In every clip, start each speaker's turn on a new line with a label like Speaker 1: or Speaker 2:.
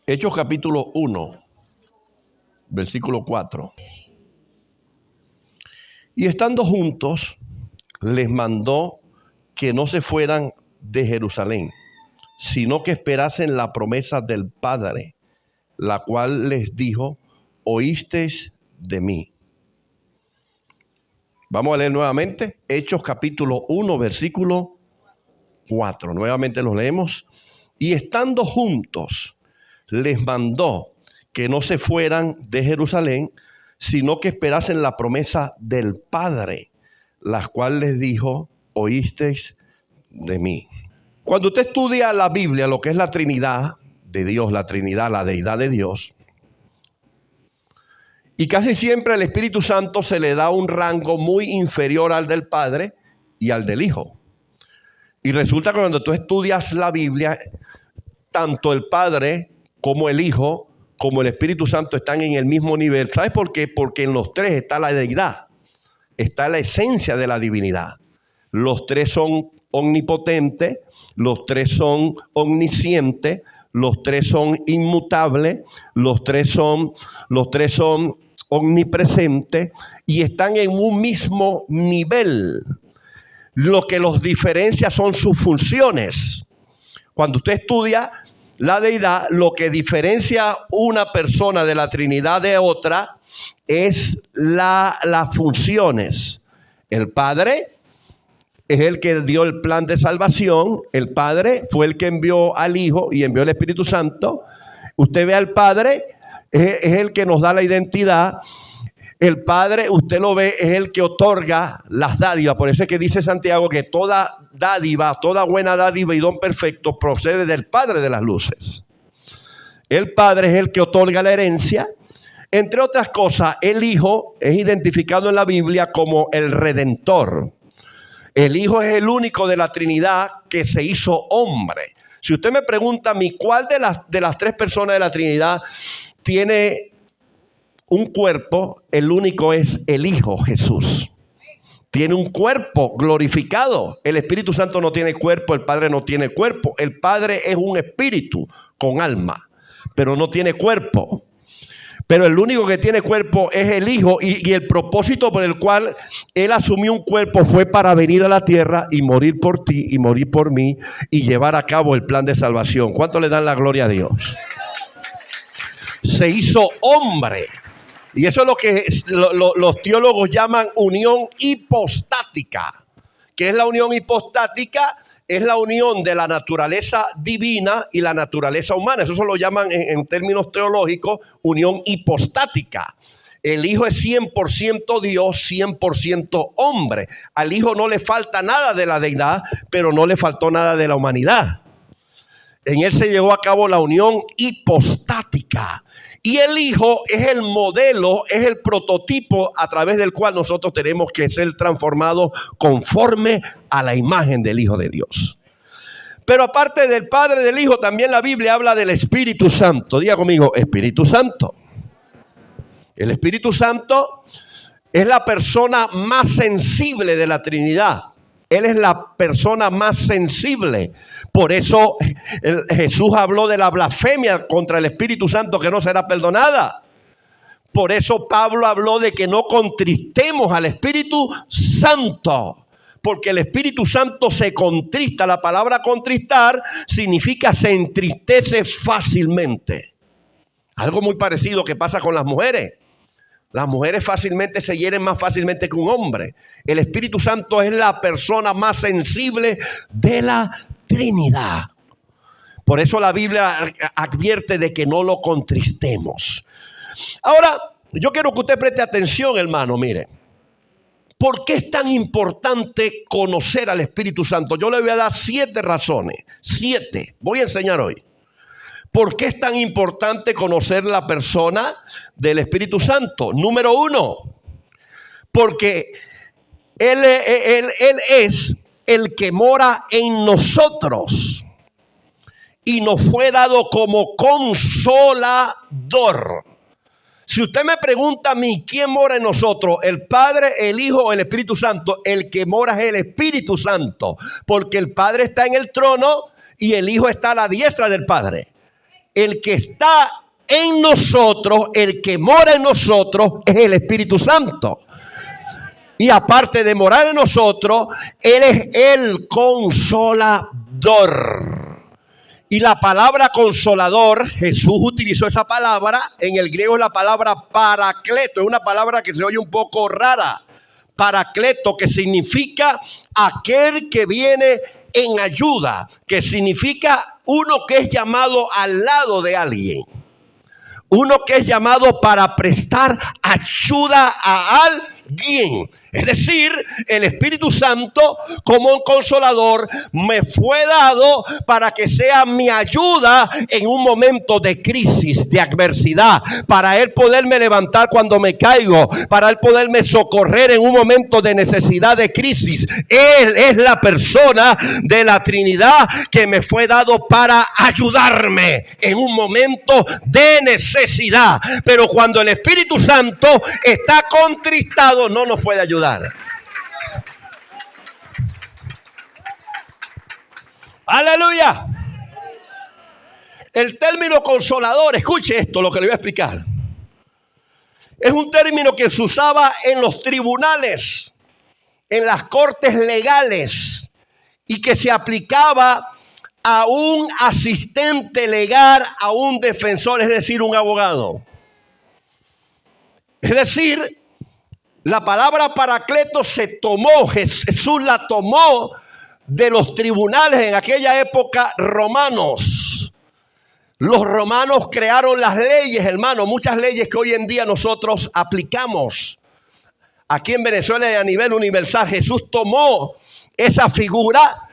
Speaker 1: Hechos capítulo 1, versículo 4. Y estando juntos, les mandó que no se fueran de Jerusalén, sino que esperasen la promesa del Padre, la cual les dijo: oísteis de mí. Vamos a leer nuevamente Hechos capítulo 1, versículo 4. Nuevamente los leemos. Y estando juntos, les mandó que no se fueran de Jerusalén, sino que esperasen la promesa del Padre, la cual les dijo: oísteis de mí. Cuando usted estudia la Biblia, lo que es la Trinidad de Dios, la Trinidad, la deidad de Dios, y casi siempre al Espíritu Santo se le da un rango muy inferior al del Padre y al del Hijo. Y resulta que cuando tú estudias la Biblia, tanto el Padre como el Hijo, como el Espíritu Santo están en el mismo nivel. ¿Sabes por qué? Porque en los tres está la deidad, está la esencia de la divinidad. Los tres son omnipotentes, los tres son omniscientes, los tres son inmutables, los tres son omnipresentes y están en un mismo nivel. Lo que los diferencia son sus funciones. Cuando usted estudia la deidad, lo que diferencia una persona de la Trinidad de otra es las funciones. El Padre es el que dio el plan de salvación. El Padre fue el que envió al Hijo y envió al Espíritu Santo. Usted ve al Padre, es el que nos da la identidad. El Padre, usted lo ve, es el que otorga las dádivas. Por eso es que dice Santiago que toda dádiva, toda buena dádiva y don perfecto procede del Padre de las luces. El Padre es el que otorga la herencia. Entre otras cosas, el Hijo es identificado en la Biblia como el Redentor. El Hijo es el único de la Trinidad que se hizo hombre. Si usted me pregunta a mí, ¿cuál de las tres personas de la Trinidad tiene un cuerpo? El único es el Hijo Jesús. Tiene un cuerpo glorificado. El Espíritu Santo no tiene cuerpo, el Padre no tiene cuerpo. El Padre es un espíritu con alma, pero no tiene cuerpo. Pero el único que tiene cuerpo es el Hijo, y el propósito por el cual Él asumió un cuerpo fue para venir a la tierra y morir por ti y morir por mí y llevar a cabo el plan de salvación. ¿Cuánto le dan la gloria a Dios? Se hizo hombre. Y eso es lo que los teólogos llaman unión hipostática. ¿Qué es la unión hipostática? Es la unión de la naturaleza divina y la naturaleza humana. Eso se lo llaman en términos teológicos unión hipostática. El Hijo es 100% Dios, 100% hombre. Al Hijo no le falta nada de la deidad, pero no le faltó nada de la humanidad. En Él se llevó a cabo la unión hipostática. Y el Hijo es el modelo, es el prototipo a través del cual nosotros tenemos que ser transformados conforme a la imagen del Hijo de Dios. Pero aparte del Padre y del Hijo, también la Biblia habla del Espíritu Santo. Diga conmigo, Espíritu Santo. El Espíritu Santo es la persona más sensible de la Trinidad. Él es la persona más sensible. Por eso Jesús habló de la blasfemia contra el Espíritu Santo que no será perdonada. Por eso Pablo habló de que no contristemos al Espíritu Santo. Porque el Espíritu Santo se contrista. La palabra contristar significa se entristece fácilmente. Algo muy parecido que pasa con las mujeres. Las mujeres fácilmente se hieren más fácilmente que un hombre. El Espíritu Santo es la persona más sensible de la Trinidad. Por eso la Biblia advierte de que no lo contristemos. Ahora, yo quiero que usted preste atención, hermano, mire. ¿Por qué es tan importante conocer al Espíritu Santo? Yo le voy a dar 7 razones. 7. Voy a enseñar hoy. ¿Por qué es tan importante conocer la persona del Espíritu Santo? Número 1, porque Él es el que mora en nosotros y nos fue dado como consolador. Si usted me pregunta a mí, ¿quién mora en nosotros? ¿El Padre, el Hijo o el Espíritu Santo? El que mora es el Espíritu Santo, porque el Padre está en el trono y el Hijo está a la diestra del Padre. el que está en nosotros, el que mora en nosotros, es el Espíritu Santo. Y aparte de morar en nosotros, Él es el consolador. Y la palabra consolador, Jesús utilizó esa palabra, en el griego es la palabra paracleto, es una palabra que se oye un poco rara. Paracleto, que significa aquel que viene en ayuda, que significa uno que es llamado al lado de alguien. Uno que es llamado para prestar ayuda a alguien. Es decir, el Espíritu Santo como un consolador me fue dado para que sea mi ayuda en un momento de crisis, de adversidad, para Él poderme levantar cuando me caigo, para Él poderme socorrer en un momento de necesidad, de crisis. Él es la persona de la Trinidad que me fue dado para ayudarme en un momento de necesidad. Pero cuando el Espíritu Santo está contristado, no nos puede ayudar. Aleluya. El término consolador, escuche esto, lo que le voy a explicar. Es un término que se usaba en los tribunales, en las cortes legales, y que se aplicaba a un asistente legal, a un defensor, es decir, un abogado. Es decir, la palabra paracleto se tomó, Jesús la tomó de los tribunales en aquella época romanos. Los romanos crearon las leyes, hermano, muchas leyes que hoy en día nosotros aplicamos. Aquí en Venezuela y a nivel universal, Jesús tomó esa figura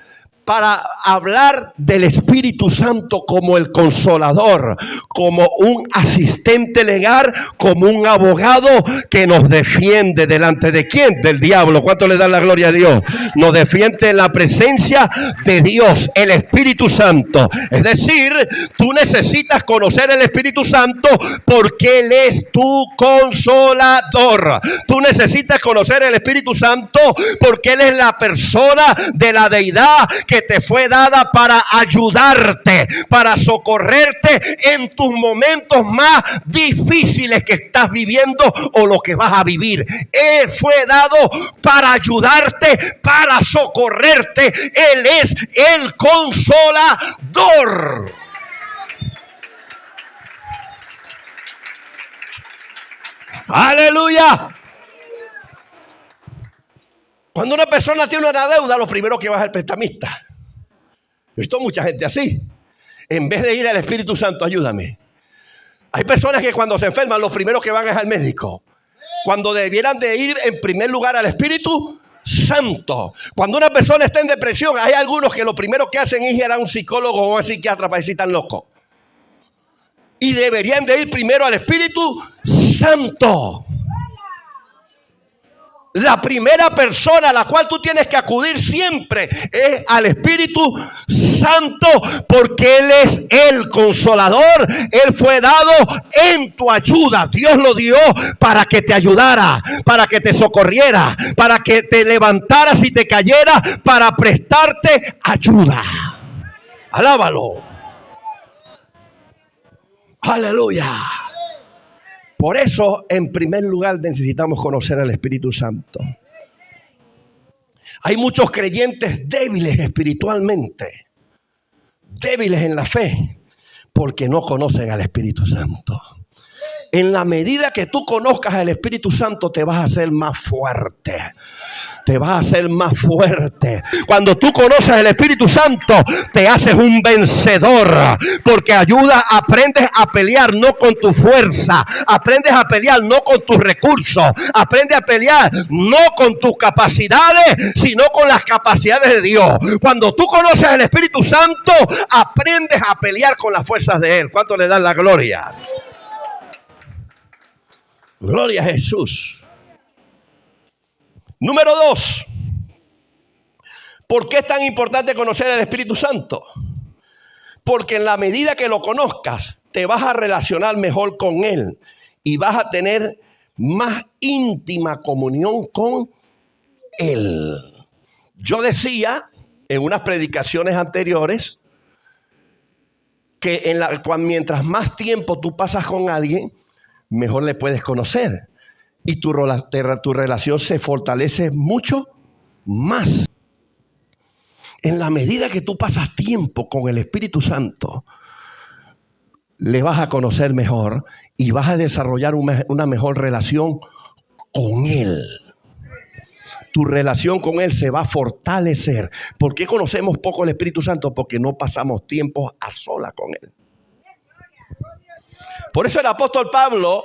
Speaker 1: para hablar del Espíritu Santo como el consolador, como un asistente legal, como un abogado que nos defiende delante de ¿quién? Del diablo. ¿Cuánto le da la gloria a Dios? Nos defiende en la presencia de Dios, el Espíritu Santo. Es decir, tú necesitas conocer el Espíritu Santo porque Él es tu consolador. Tú necesitas conocer el Espíritu Santo porque Él es la persona de la deidad que te fue dada para ayudarte, para socorrerte en tus momentos más difíciles que estás viviendo o lo que vas a vivir. Él fue dado para ayudarte, para socorrerte. Él es el consolador. Aleluya. Cuando una persona tiene una deuda, lo primero que va es el prestamista. He visto mucha gente así. En vez de ir al Espíritu Santo, ayúdame. Hay personas que cuando se enferman, lo primero que van es al médico. Cuando debieran de ir en primer lugar al Espíritu Santo. Cuando una persona está en depresión, hay algunos que lo primero que hacen es ir a un psicólogo o a un psiquiatra para decir están locos. Y deberían de ir primero al Espíritu Santo. La primera persona a la cual tú tienes que acudir siempre es al Espíritu Santo, porque Él es el consolador. Él fue dado en tu ayuda. Dios lo dio para que te ayudara, para que te socorriera, para que te levantaras si te cayera, para prestarte ayuda. Alábalo. Aleluya. Por eso, en primer lugar, necesitamos conocer al Espíritu Santo. Hay muchos creyentes débiles espiritualmente, débiles en la fe, porque no conocen al Espíritu Santo. En la medida que tú conozcas al Espíritu Santo, te vas a hacer más fuerte. Te vas a hacer más fuerte. Cuando tú conoces el Espíritu Santo, te haces un vencedor. Porque aprendes a pelear no con tu fuerza. Aprendes a pelear no con tus recursos. Aprendes a pelear no con tus capacidades, sino con las capacidades de Dios. Cuando tú conoces el Espíritu Santo, aprendes a pelear con las fuerzas de Él. ¿Cuánto le dan la gloria? Gloria a Jesús. Número 2. ¿Por qué es tan importante conocer el Espíritu Santo? Porque en la medida que lo conozcas, te vas a relacionar mejor con Él y vas a tener más íntima comunión con Él. Yo decía en unas predicaciones anteriores que mientras más tiempo tú pasas con alguien, mejor le puedes conocer. Y tu relación se fortalece mucho más. En la medida que tú pasas tiempo con el Espíritu Santo, le vas a conocer mejor y vas a desarrollar una mejor relación con Él. Tu relación con Él se va a fortalecer. ¿Por qué conocemos poco el Espíritu Santo? Porque no pasamos tiempo a solas con Él. Por eso el apóstol Pablo,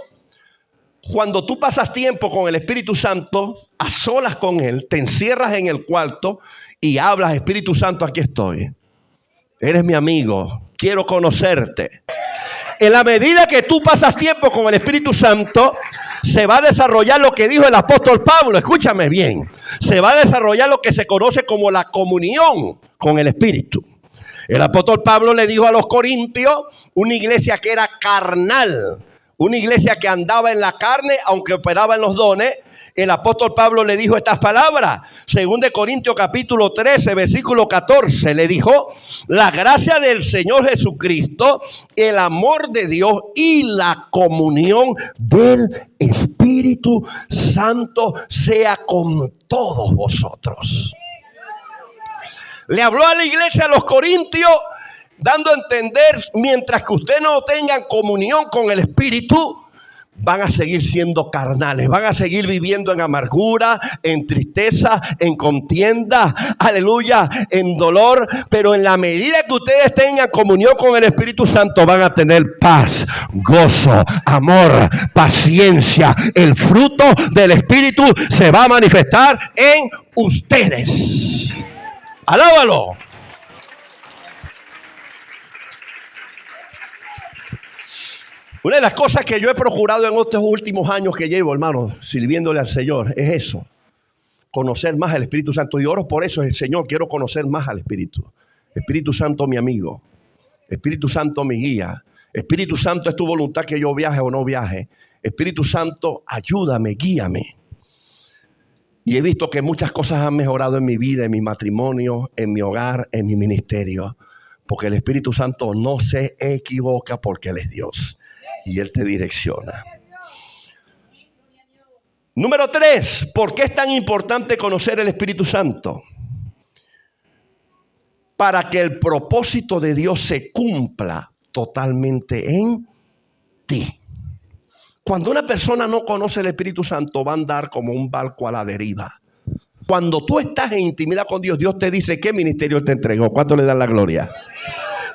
Speaker 1: cuando tú pasas tiempo con el Espíritu Santo, a solas con Él, te encierras en el cuarto y hablas: Espíritu Santo, aquí estoy. Eres mi amigo, quiero conocerte. En la medida que tú pasas tiempo con el Espíritu Santo, se va a desarrollar lo que dijo el apóstol Pablo. Escúchame bien. Se va a desarrollar lo que se conoce como la comunión con el Espíritu. El apóstol Pablo le dijo a los corintios, una iglesia que era carnal, una iglesia que andaba en la carne, aunque operaba en los dones. El apóstol Pablo le dijo estas palabras. 2 Corintios capítulo 13, versículo 14, le dijo: la gracia del Señor Jesucristo, el amor de Dios y la comunión del Espíritu Santo sea con todos vosotros. Le habló a la iglesia, a los corintios, dando a entender: mientras que ustedes no tengan comunión con el Espíritu, van a seguir siendo carnales, van a seguir viviendo en amargura, en tristeza, en contienda, aleluya, en dolor. Pero en la medida que ustedes tengan comunión con el Espíritu Santo, van a tener paz, gozo, amor, paciencia. El fruto del Espíritu se va a manifestar en ustedes. Alábalo. Una de las cosas que yo he procurado en estos últimos años que llevo, hermano, sirviéndole al Señor, es eso: conocer más al Espíritu Santo. Y oro por eso, el Señor, quiero conocer más al Espíritu. Espíritu Santo, mi amigo. Espíritu Santo, mi guía. Espíritu Santo, es tu voluntad que yo viaje o no viaje. Espíritu Santo, ayúdame, guíame. Y he visto que muchas cosas han mejorado en mi vida, en mi matrimonio, en mi hogar, en mi ministerio. Porque el Espíritu Santo no se equivoca, porque Él es Dios. Y Él te direcciona. Número 3, ¿por qué es tan importante conocer el Espíritu Santo? Para que el propósito de Dios se cumpla totalmente en ti. Cuando una persona no conoce el Espíritu Santo, va a andar como un barco a la deriva. Cuando tú estás en intimidad con Dios, Dios te dice qué ministerio te entregó. ¿Cuánto le dan la gloria?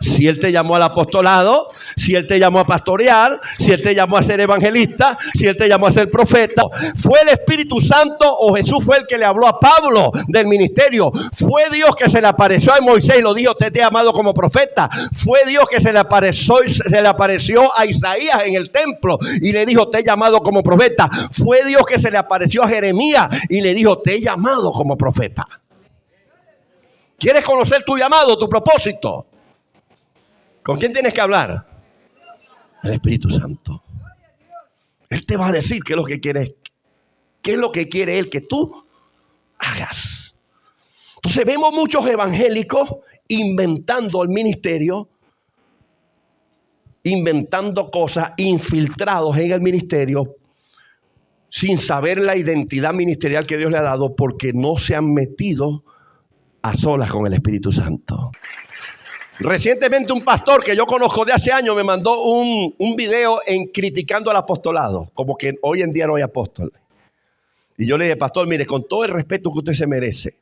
Speaker 1: Si Él te llamó al apostolado, si Él te llamó a pastorear, si Él te llamó a ser evangelista, si Él te llamó a ser profeta. ¿Fue el Espíritu Santo o Jesús fue el que le habló a Pablo del ministerio? ¿Fue Dios que se le apareció a Moisés y lo dijo: te he llamado como profeta? ¿Fue Dios que se le apareció a Isaías en el templo y le dijo: te he llamado como profeta? ¿Fue Dios que se le apareció a Jeremías y le dijo: te he llamado como profeta? ¿Quieres conocer tu llamado, tu propósito? ¿Con quién tienes que hablar? El Espíritu Santo. Él te va a decir qué es lo que quiere, qué es lo que quiere Él que tú hagas. Entonces vemos muchos evangélicos inventando el ministerio, inventando cosas, infiltrados en el ministerio, sin saber la identidad ministerial que Dios le ha dado, porque no se han metido a solas con el Espíritu Santo. Recientemente un pastor que yo conozco de hace años me mandó un video criticando al apostolado, como que hoy en día no hay apóstol. Y yo le dije: pastor, mire, con todo el respeto que usted se merece,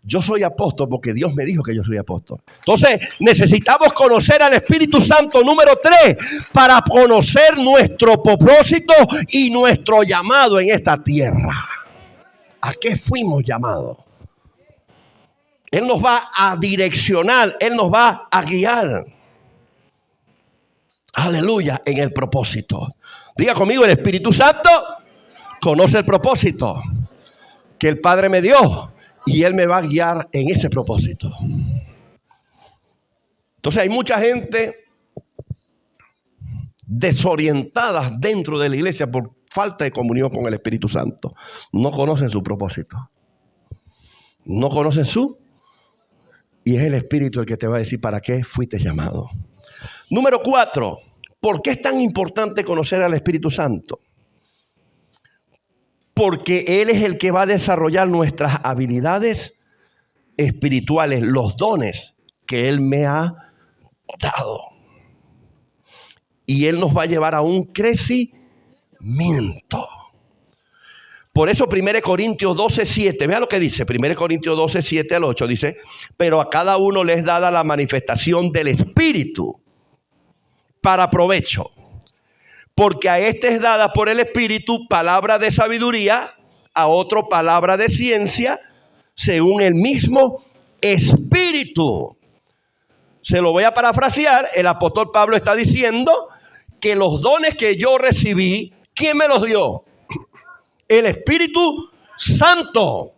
Speaker 1: yo soy apóstol porque Dios me dijo que yo soy apóstol. Entonces necesitamos conocer al Espíritu Santo, número 3, para conocer nuestro propósito y nuestro llamado en esta tierra. ¿A qué fuimos llamados? Él nos va a direccionar, Él nos va a guiar. Aleluya, en el propósito. Diga conmigo: el Espíritu Santo conoce el propósito que el Padre me dio y Él me va a guiar en ese propósito. Entonces hay mucha gente desorientada dentro de la iglesia por falta de comunión con el Espíritu Santo. No conocen su propósito. No conocen su. Y es el Espíritu el que te va a decir para qué fuiste llamado. Número 4, ¿por qué es tan importante conocer al Espíritu Santo? Porque Él es el que va a desarrollar nuestras habilidades espirituales, los dones que Él me ha dado. Y Él nos va a llevar a un crecimiento. Por eso 1 Corintios 12:7, vea lo que dice, 1 Corintios 12:7 al 8, dice, pero a cada uno le es dada la manifestación del Espíritu para provecho. Porque a este es dada por el Espíritu palabra de sabiduría, a otro palabra de ciencia, según el mismo Espíritu. Se lo voy a parafrasear, el apóstol Pablo está diciendo que los dones que yo recibí, ¿quién me los dio? El Espíritu Santo,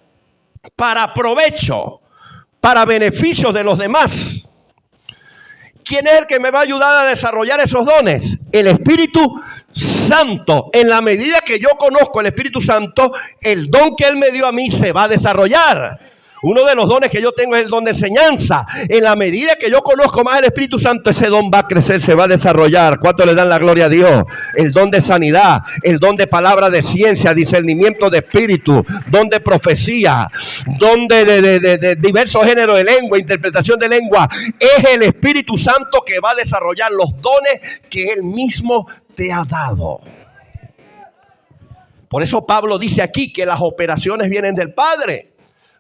Speaker 1: para provecho, para beneficio de los demás. ¿Quién es el que me va a ayudar a desarrollar esos dones? El Espíritu Santo. En la medida que yo conozco el Espíritu Santo, el don que Él me dio a mí se va a desarrollar. Uno de los dones que yo tengo es el don de enseñanza. En la medida que yo conozco más el Espíritu Santo, ese don va a crecer, se va a desarrollar. ¿Cuánto le dan la gloria a Dios? El don de sanidad, el don de palabra de ciencia, discernimiento de espíritu, don de profecía, don de diversos géneros de lengua, interpretación de lengua. Es el Espíritu Santo que va a desarrollar los dones que Él mismo te ha dado. Por eso Pablo dice aquí que las operaciones vienen del Padre.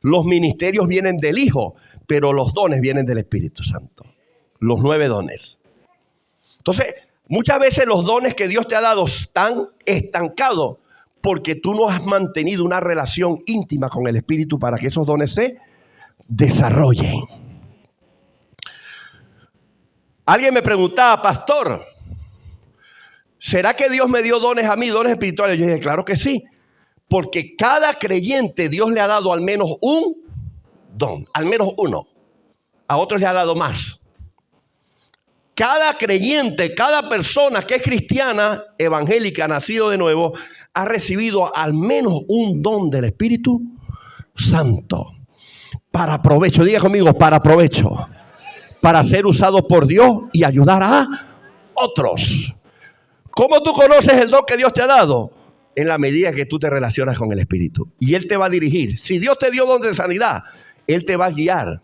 Speaker 1: Los ministerios vienen del Hijo, pero los dones vienen del Espíritu Santo. Los 9 dones. Entonces, muchas veces los dones que Dios te ha dado están estancados porque tú no has mantenido una relación íntima con el Espíritu para que esos dones se desarrollen. Alguien me preguntaba, pastor, ¿será que Dios me dio dones a mí, dones espirituales? Yo dije, claro que sí. Porque cada creyente Dios le ha dado al menos un don, al menos uno. A otros le ha dado más. Cada creyente, cada persona que es cristiana, evangélica, nacido de nuevo, ha recibido al menos un don del Espíritu Santo. Para provecho, diga conmigo, para provecho. Para ser usado por Dios y ayudar a otros. ¿Cómo tú conoces el don que Dios te ha dado? En la medida que tú te relacionas con el Espíritu. Y Él te va a dirigir. Si Dios te dio don de sanidad, Él te va a guiar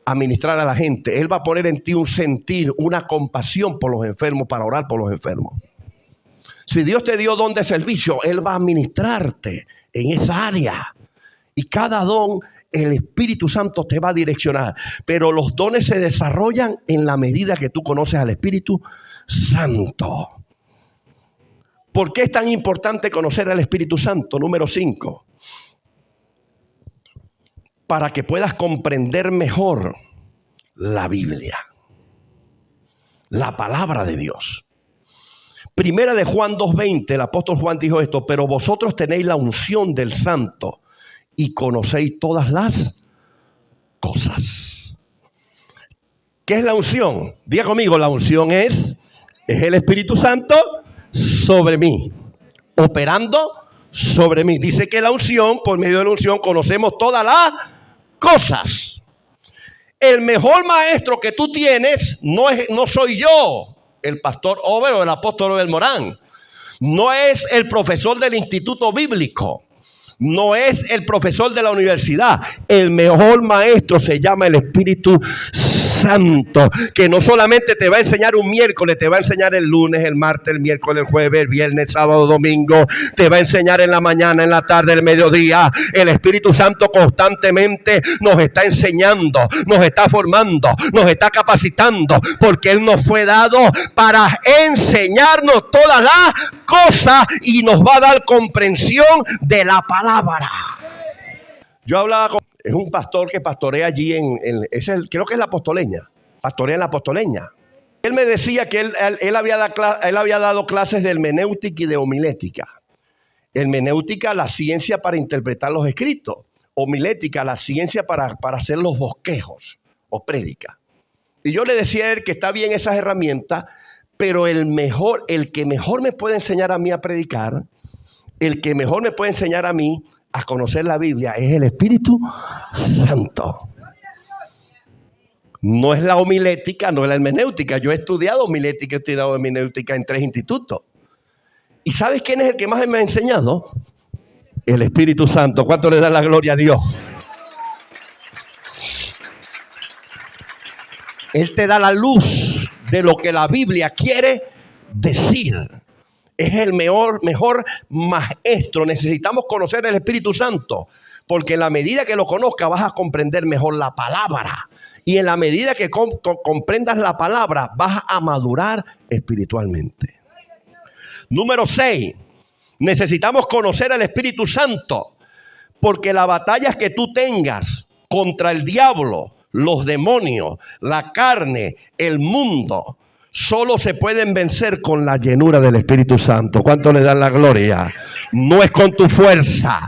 Speaker 1: a ministrar a la gente. Él va a poner en ti un sentir, una compasión por los enfermos, para orar por los enfermos. Si Dios te dio don de servicio, Él va a ministrarte en esa área. Y cada don, el Espíritu Santo te va a direccionar. Pero los dones se desarrollan en la medida que tú conoces al Espíritu Santo. ¿Por qué es tan importante conocer al Espíritu Santo? Número 5. Para que puedas comprender mejor la Biblia. La palabra de Dios. Primera de Juan 2:20, el apóstol Juan dijo esto, pero vosotros tenéis la unción del Santo y conocéis todas las cosas. ¿Qué es la unción? Diga conmigo, la unción es el Espíritu Santo sobre mí, operando sobre mí. Dice que la unción, por medio de la unción, conocemos todas las cosas. El mejor maestro que tú tienes no soy yo, el pastor Over o el apóstol Over Morán. No es el profesor del instituto bíblico. No es el profesor de la universidad. El mejor maestro se llama el Espíritu Santo, que no solamente te va a enseñar un miércoles, te va a enseñar el lunes, el martes, el miércoles, el jueves, el viernes, sábado, domingo. Te va a enseñar en la mañana, en la tarde, el mediodía. El Espíritu Santo constantemente nos está enseñando, nos está formando, nos está capacitando, porque Él nos fue dado para enseñarnos todas las cosas y nos va a dar comprensión de la palabra. Yo hablaba con un pastor que pastorea allí creo que es la Apostoleña, pastorea en la Apostoleña. Él me decía que él había dado clases de hermenéutica y de homilética. Hermenéutica, la ciencia para interpretar los escritos. Homilética, la ciencia para hacer los bosquejos o prédica. Y yo le decía a él que está bien esas herramientas, pero el que mejor me puede enseñar a mí a predicar, el que mejor me puede enseñar a mí a conocer la Biblia es el Espíritu Santo. No es la homilética, no es la hermenéutica. Yo he estudiado homilética, he estudiado hermenéutica en 3 institutos. ¿Y sabes quién es el que más me ha enseñado? El Espíritu Santo. ¿Cuánto le da la gloria a Dios? Él te da la luz de lo que la Biblia quiere decir. Es el mejor maestro. Necesitamos conocer el Espíritu Santo, porque en la medida que lo conozcas vas a comprender mejor la palabra. Y en la medida que comprendas la palabra vas a madurar espiritualmente. Número 6. Necesitamos conocer al Espíritu Santo, porque las batallas que tú tengas contra el diablo, los demonios, la carne, el mundo, solo se pueden vencer con la llenura del Espíritu Santo. ¿Cuánto le dan la gloria? No es con tu fuerza.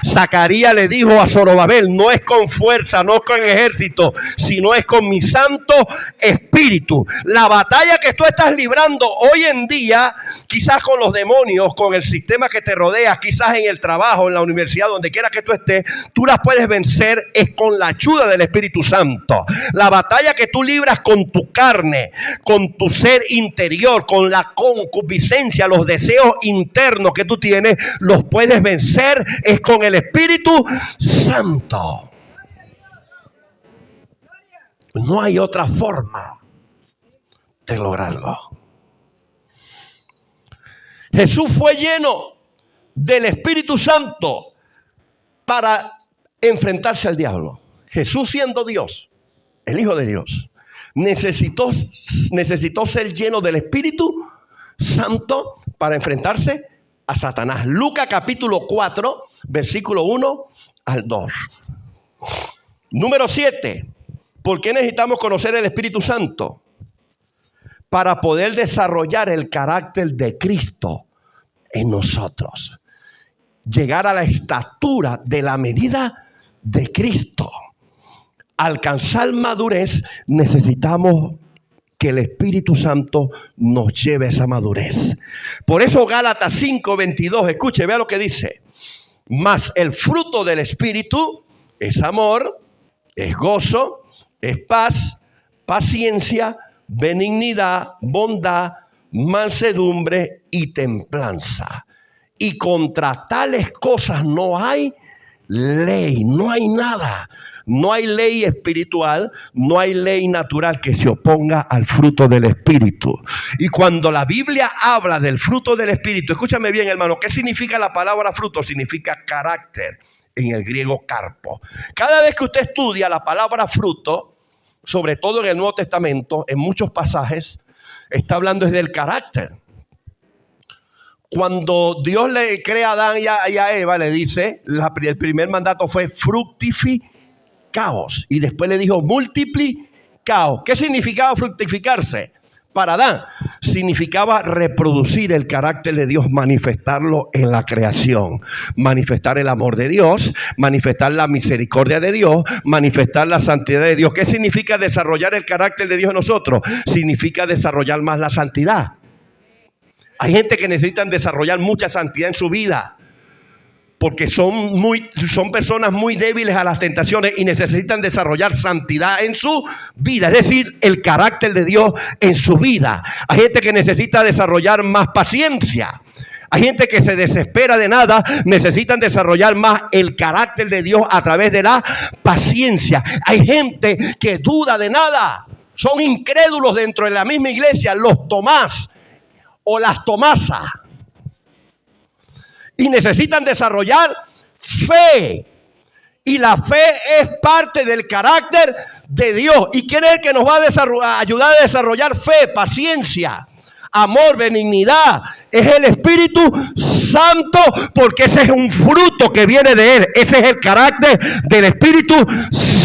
Speaker 1: Zacarías le dijo a Zorobabel: no es con fuerza, no es con ejército, sino es con mi Santo Espíritu. La batalla que tú estás librando hoy en día, quizás con los demonios, con el sistema que te rodea, quizás en el trabajo, en la universidad, donde quiera que tú estés, tú las puedes vencer es con la ayuda del Espíritu Santo. La batalla que tú libras con tu carne, con tu ser interior, con la concupiscencia, los deseos internos que tú tienes, los puedes vencer es con el Espíritu Santo. No hay otra forma de lograrlo. Jesús fue lleno del Espíritu Santo para enfrentarse al diablo. Jesús, siendo Dios, el Hijo de Dios, necesitó ser lleno del Espíritu Santo para enfrentarse a Satanás. Lucas capítulo 4, versículo 1 al 2. Número 7. ¿Por qué necesitamos conocer el Espíritu Santo? Para poder desarrollar el carácter de Cristo en nosotros. Llegar a la estatura de la medida de Cristo. Alcanzar madurez, necesitamos que el Espíritu Santo nos lleve a esa madurez. Por eso Gálatas 5:22, escuche, vea lo que dice. Mas el fruto del Espíritu es amor, es gozo, es paz, paciencia, benignidad, bondad, mansedumbre y templanza. Y contra tales cosas no hay ley, no hay nada. No hay ley espiritual, no hay ley natural que se oponga al fruto del Espíritu. Y cuando la Biblia habla del fruto del Espíritu, escúchame bien, hermano, ¿qué significa la palabra fruto? Significa carácter, en el griego carpo. Cada vez que usted estudia la palabra fruto, sobre todo en el Nuevo Testamento, en muchos pasajes, está hablando del carácter. Cuando Dios le crea a Adán y a Eva, le dice, el primer mandato fue fructificaos. Y después le dijo multiplicaos. ¿Qué significaba fructificarse? Para Adán significaba reproducir el carácter de Dios, manifestarlo en la creación, manifestar el amor de Dios, manifestar la misericordia de Dios, manifestar la santidad de Dios. ¿Qué significa desarrollar el carácter de Dios en nosotros? Significa desarrollar más la santidad. Hay gente que necesita desarrollar mucha santidad en su vida, porque son personas muy débiles a las tentaciones y necesitan desarrollar santidad en su vida, es decir, el carácter de Dios en su vida. Hay gente que necesita desarrollar más paciencia. Hay gente que se desespera de nada, necesitan desarrollar más el carácter de Dios a través de la paciencia. Hay gente que duda de nada, son incrédulos dentro de la misma iglesia, los Tomás o las Tomasas. Y necesitan desarrollar fe. Y la fe es parte del carácter de Dios. ¿Y quién es el que nos va a ayudar a desarrollar fe, paciencia, amor, benignidad? Es el Espíritu Santo, porque ese es un fruto que viene de Él. Ese es el carácter del Espíritu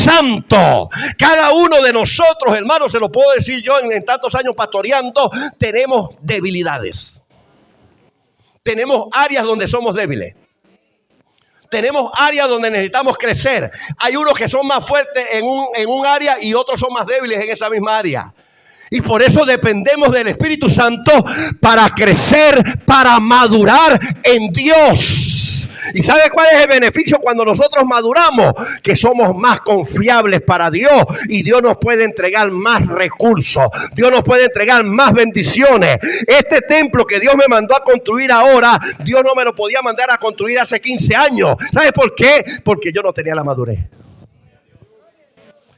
Speaker 1: Santo. Cada uno de nosotros, hermanos, se lo puedo decir yo en tantos años pastoreando, tenemos debilidades. Tenemos áreas donde somos débiles. Tenemos áreas donde necesitamos crecer. Hay unos que son más fuertes en un área y otros son más débiles en esa misma área. Y por eso dependemos del Espíritu Santo para crecer, para madurar en Dios. ¿Y sabe cuál es el beneficio cuando nosotros maduramos? Que somos más confiables para Dios y Dios nos puede entregar más recursos. Dios nos puede entregar más bendiciones. Este templo que Dios me mandó a construir ahora, Dios no me lo podía mandar a construir hace 15 años. ¿Sabe por qué? Porque yo no tenía la madurez.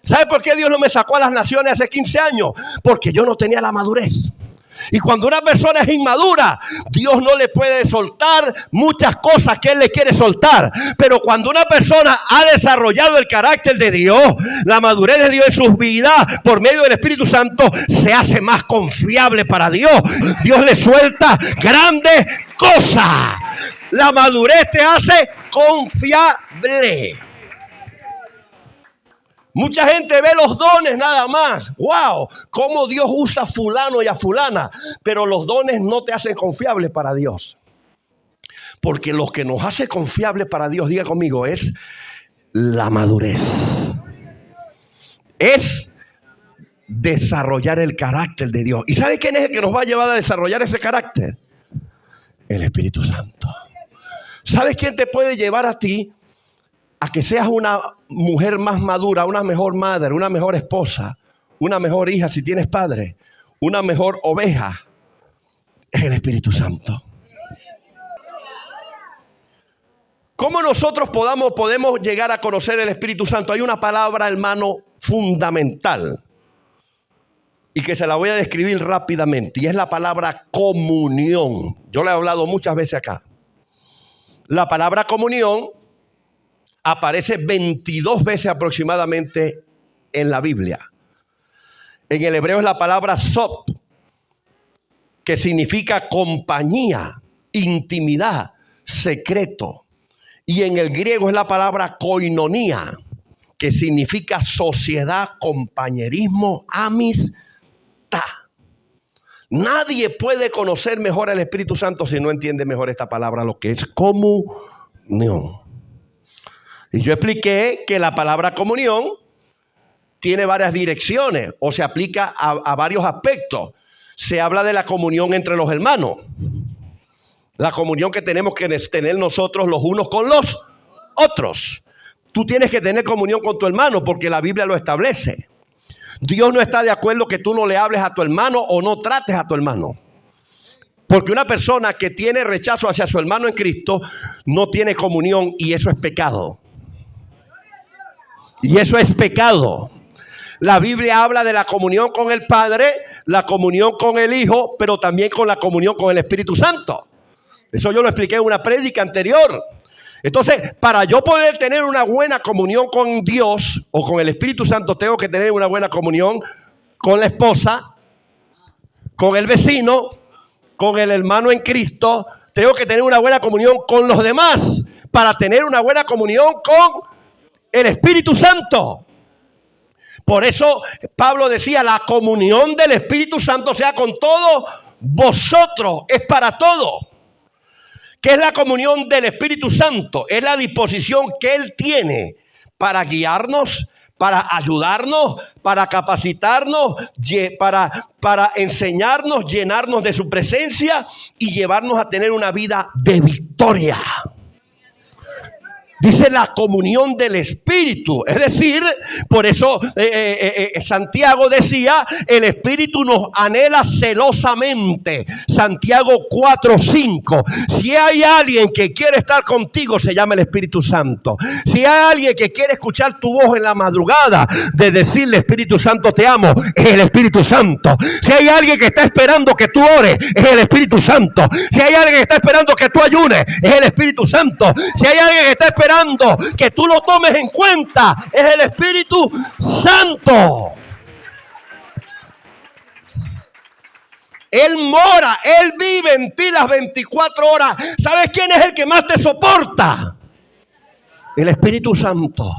Speaker 1: ¿Sabe por qué Dios no me sacó a las naciones hace 15 años? Porque yo no tenía la madurez. Y cuando una persona es inmadura, Dios no le puede soltar muchas cosas que Él le quiere soltar. Pero cuando una persona ha desarrollado el carácter de Dios, la madurez de Dios en sus vidas, por medio del Espíritu Santo, se hace más confiable para Dios. Dios le suelta grandes cosas. La madurez te hace confiable. Mucha gente ve los dones nada más. ¡Wow! Cómo Dios usa a fulano y a fulana. Pero los dones no te hacen confiable para Dios. Porque lo que nos hace confiable para Dios, diga conmigo, es la madurez. Es desarrollar el carácter de Dios. ¿Y sabe quién es el que nos va a llevar a desarrollar ese carácter? El Espíritu Santo. ¿Sabes quién te puede llevar a ti a que seas una mujer más madura, una mejor madre, una mejor esposa, una mejor hija si tienes padre, una mejor oveja? Es el Espíritu Santo. ¿Cómo nosotros podemos llegar a conocer el Espíritu Santo? Hay una palabra, hermano, fundamental y que se la voy a describir rápidamente, y es la palabra comunión. Yo le he hablado muchas veces acá. La palabra comunión aparece 22 veces aproximadamente en la Biblia. En el hebreo es la palabra sot, que significa compañía, intimidad, secreto. Y en el griego es la palabra koinonía, que significa sociedad, compañerismo, amistad. Nadie puede conocer mejor al Espíritu Santo si no entiende mejor esta palabra, lo que es comunión. Y yo expliqué que la palabra comunión tiene varias direcciones o se aplica a varios aspectos. Se habla de la comunión entre los hermanos. La comunión que tenemos que tener nosotros los unos con los otros. Tú tienes que tener comunión con tu hermano porque la Biblia lo establece. Dios no está de acuerdo que tú no le hables a tu hermano o no trates a tu hermano. Porque una persona que tiene rechazo hacia su hermano en Cristo no tiene comunión y eso es pecado. Y eso es pecado. La Biblia habla de la comunión con el Padre, la comunión con el Hijo, pero también con la comunión con el Espíritu Santo. Eso yo lo expliqué en una prédica anterior. Entonces, para yo poder tener una buena comunión con Dios o con el Espíritu Santo, tengo que tener una buena comunión con la esposa, con el vecino, con el hermano en Cristo. Tengo que tener una buena comunión con los demás para tener una buena comunión con el Espíritu Santo. Por eso Pablo decía, la comunión del Espíritu Santo sea con todos vosotros, es para todo. ¿Qué es la comunión del Espíritu Santo? Es la disposición que Él tiene para guiarnos, para ayudarnos, para capacitarnos, para enseñarnos, llenarnos de su presencia y llevarnos a tener una vida de victoria. Dice la comunión del Espíritu. Es decir, por eso Santiago decía, el Espíritu nos anhela celosamente. Santiago 4:5. Si hay alguien que quiere estar contigo, se llama el Espíritu Santo. Si hay alguien que quiere escuchar tu voz en la madrugada, de decirle, Espíritu Santo, te amo, es el Espíritu Santo. Si hay alguien que está esperando que tú ores, es el Espíritu Santo. Si hay alguien que está esperando que tú ayunes, es el Espíritu Santo. Si hay alguien que está esperando que tú lo tomes en cuenta, es el Espíritu Santo. Él mora, Él vive en ti las 24 horas. ¿Sabes quién es el que más te soporta? El Espíritu Santo.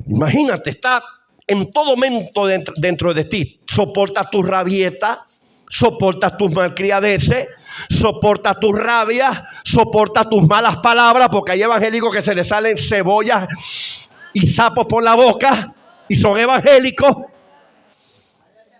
Speaker 1: Imagínate, está en todo momento dentro de ti. Soporta tu rabieta, soporta tus malcriadeces, soporta tus rabias, soporta tus malas palabras, porque hay evangélicos que se les salen cebollas y sapos por la boca y son evangélicos.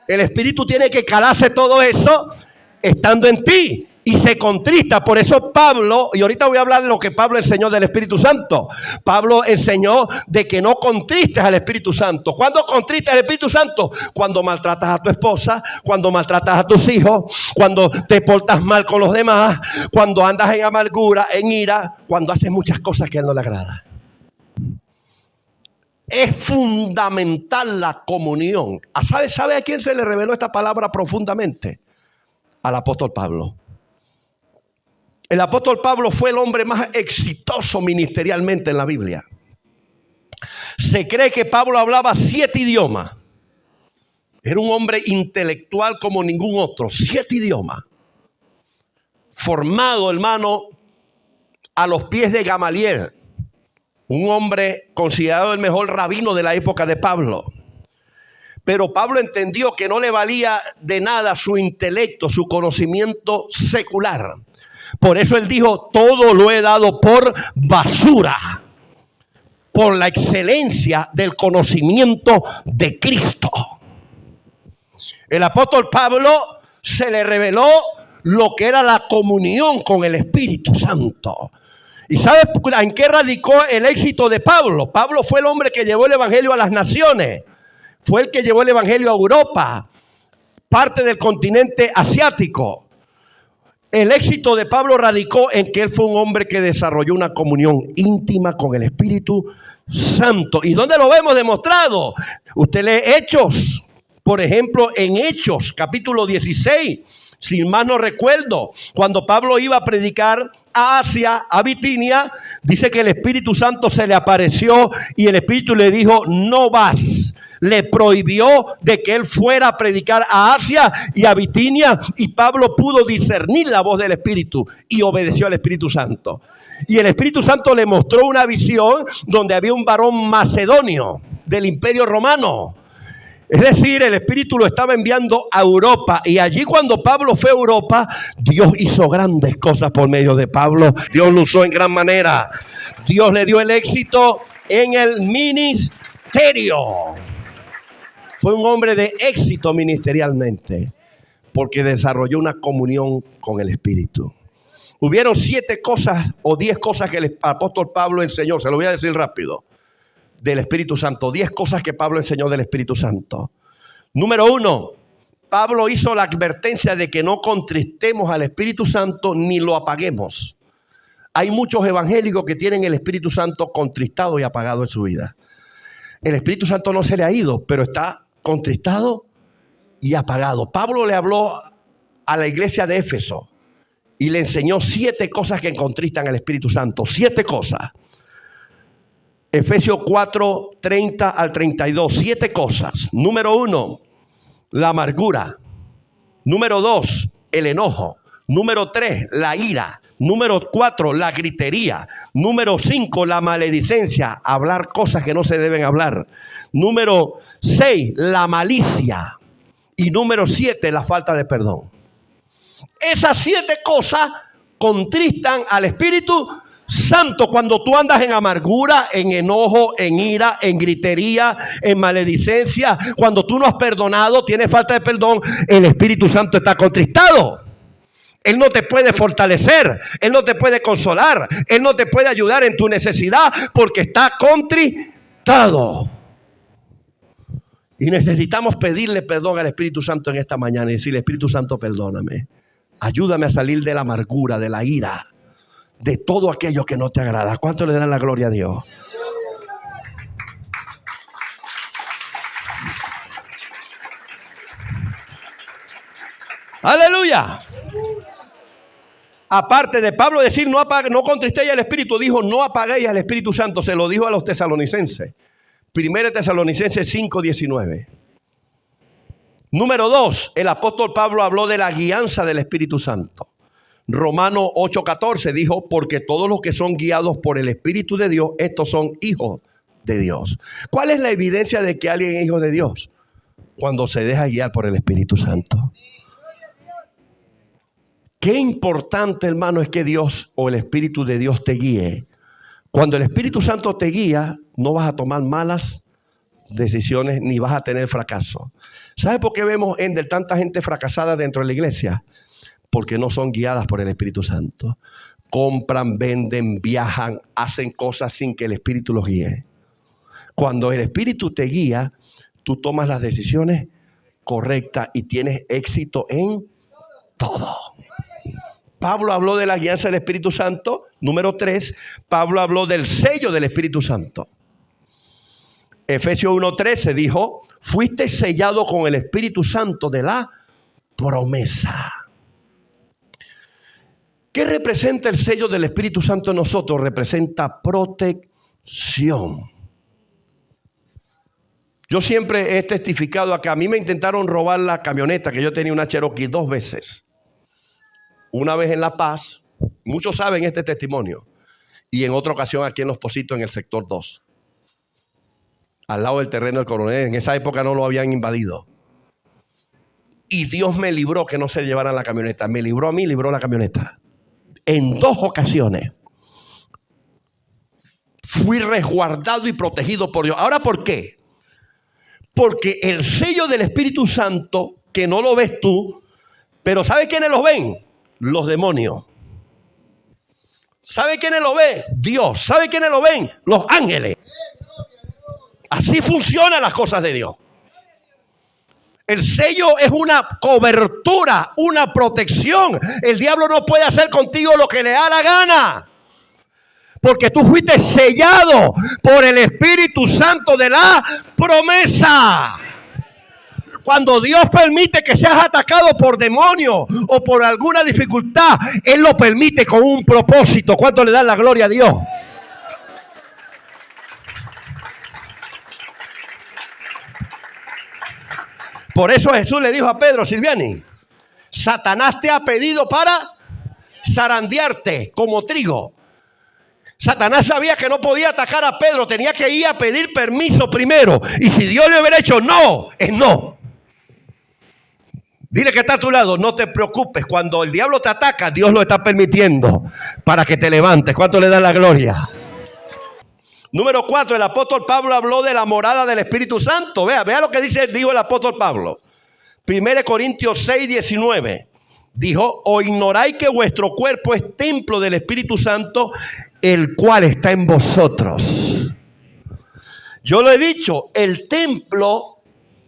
Speaker 1: El Espíritu tiene que calarse todo eso estando en ti. y se contrista. Por eso Pablo, y ahorita voy a hablar de lo que Pablo enseñó del Espíritu Santo. Pablo enseñó de que no contristes al Espíritu Santo. ¿Cuándo contristas al Espíritu Santo? Cuando maltratas a tu esposa, cuando maltratas a tus hijos, cuando te portas mal con los demás, cuando andas en amargura, en ira, cuando haces muchas cosas que a él no le agrada. Es fundamental la comunión. ¿Sabe a quién se le reveló esta palabra profundamente? Al apóstol Pablo. El apóstol Pablo fue el hombre más exitoso ministerialmente en la Biblia. Se cree que Pablo hablaba 7 idiomas. Era un hombre intelectual como ningún otro. 7 idiomas. Formado, hermano, a los pies de Gamaliel. Un hombre considerado el mejor rabino de la época de Pablo. Pero Pablo entendió que no le valía de nada su intelecto, su conocimiento secular. Por eso él dijo, todo lo he dado por basura, por la excelencia del conocimiento de Cristo. El apóstol Pablo se le reveló lo que era la comunión con el Espíritu Santo. ¿Y sabes en qué radicó el éxito de Pablo? Pablo fue el hombre que llevó el evangelio a las naciones. Fue el que llevó el evangelio a Europa, parte del continente asiático. El éxito de Pablo radicó en que él fue un hombre que desarrolló una comunión íntima con el Espíritu Santo. ¿Y dónde lo vemos demostrado? Usted lee Hechos, por ejemplo, en Hechos, capítulo 16, sin más no recuerdo, cuando Pablo iba a predicar a Asia, a Bitinia, dice que el Espíritu Santo se le apareció y el Espíritu le dijo, no vas. Le prohibió de que él fuera a predicar a Asia y a Bitinia, y Pablo pudo discernir la voz del Espíritu y obedeció al Espíritu Santo. Y el Espíritu Santo le mostró una visión donde había un varón macedonio del Imperio Romano. Es decir, el Espíritu lo estaba enviando a Europa, y allí cuando Pablo fue a Europa, Dios hizo grandes cosas por medio de Pablo. Dios lo usó en gran manera. Dios le dio el éxito en el ministerio. Fue un hombre de éxito ministerialmente porque desarrolló una comunión con el Espíritu. Hubieron 7 cosas o 10 cosas que el apóstol Pablo enseñó, se lo voy a decir rápido, del Espíritu Santo. 10 cosas que Pablo enseñó del Espíritu Santo. Número 1, Pablo hizo la advertencia de que no contristemos al Espíritu Santo ni lo apaguemos. Hay muchos evangélicos que tienen el Espíritu Santo contristado y apagado en su vida. El Espíritu Santo no se le ha ido, pero está contristado y apagado. Pablo le habló a la iglesia de Éfeso y le enseñó 7 cosas que contristan al Espíritu Santo. 7 cosas. Efesios 4, 30 al 32. 7 cosas. Número 1, la amargura. Número 2, el enojo. Número 3, la ira. Número 4, la gritería. Número 5, la maledicencia. Hablar cosas que no se deben hablar. Número 6, la malicia. Y número 7, la falta de perdón. Esas 7 cosas contristan al Espíritu Santo. Cuando tú andas en amargura, en enojo, en ira, en gritería, en maledicencia, cuando tú no has perdonado, tienes falta de perdón, el Espíritu Santo está contristado. Él no te puede fortalecer, Él no te puede consolar, Él no te puede ayudar en tu necesidad porque está contristado. Y necesitamos pedirle perdón al Espíritu Santo en esta mañana y decirle, Espíritu Santo, perdóname. Ayúdame a salir de la amargura, de la ira, de todo aquello que no te agrada. ¿Cuánto le dan la gloria a Dios? ¡Aleluya! Aparte de Pablo decir no contristéis al Espíritu, dijo no apaguéis al Espíritu Santo. Se lo dijo a los tesalonicenses. 1 Tesalonicenses 5, 19. Número 2, el apóstol Pablo habló de la guianza del Espíritu Santo. Romanos 8, 14 dijo, porque todos los que son guiados por el Espíritu de Dios, estos son hijos de Dios. ¿Cuál es la evidencia de que alguien es hijo de Dios? Cuando se deja guiar por el Espíritu Santo. Qué importante, hermano, es que Dios o el Espíritu de Dios te guíe. Cuando el Espíritu Santo te guía, no vas a tomar malas decisiones ni vas a tener fracaso. ¿Sabe por qué vemos tanta gente fracasada dentro de la iglesia? porque no son guiadas por el Espíritu Santo. Compran, venden, viajan, hacen cosas sin que el Espíritu los guíe. Cuando el Espíritu te guía, tú tomas las decisiones correctas y tienes éxito en todo. Pablo habló de la guianza del Espíritu Santo. Número 3, Pablo habló del sello del Espíritu Santo. Efesios 1:13 dijo: fuiste sellado con el Espíritu Santo de la promesa. ¿Qué representa el sello del Espíritu Santo en nosotros? Representa protección. Yo siempre he testificado a que a mí me intentaron robar la camioneta, que yo tenía una Cherokee 2 veces. Una vez en La Paz, muchos saben este testimonio, y en otra ocasión aquí en Los Pocitos, en el sector 2, al lado del terreno del Coronel. En esa época no lo habían invadido. Y Dios me libró que no se llevaran la camioneta. Me libró a mí, libró la camioneta. En 2 ocasiones fui resguardado y protegido por Dios. ¿Ahora por qué? Porque el sello del Espíritu Santo, que no lo ves tú, pero ¿sabes quiénes lo ven? Los demonios. ¿Sabe quiénes lo ven? Dios. ¿Sabe quiénes lo ven? Los ángeles. Así funcionan las cosas de Dios. El sello es una cobertura, una protección. El diablo no puede hacer contigo lo que le da la gana, porque tú fuiste sellado por el Espíritu Santo de la promesa. Cuando Dios permite que seas atacado por demonios o por alguna dificultad, Él lo permite con un propósito. ¿Cuánto le dan la gloria a Dios? Por eso Jesús le dijo a Pedro: Silviani, Satanás te ha pedido para zarandearte como trigo. Satanás sabía que no podía atacar a Pedro, tenía que ir a pedir permiso primero. Y si Dios le hubiera hecho no, es no. Dile que está a tu lado: no te preocupes, cuando el diablo te ataca, Dios lo está permitiendo para que te levantes. ¿Cuánto le da la gloria? Número 4, el apóstol Pablo habló de la morada del Espíritu Santo. Vea lo que dijo el apóstol Pablo. 1 Corintios 6:19. Dijo: o ignoráis que vuestro cuerpo es templo del Espíritu Santo, el cual está en vosotros. Yo lo he dicho, el templo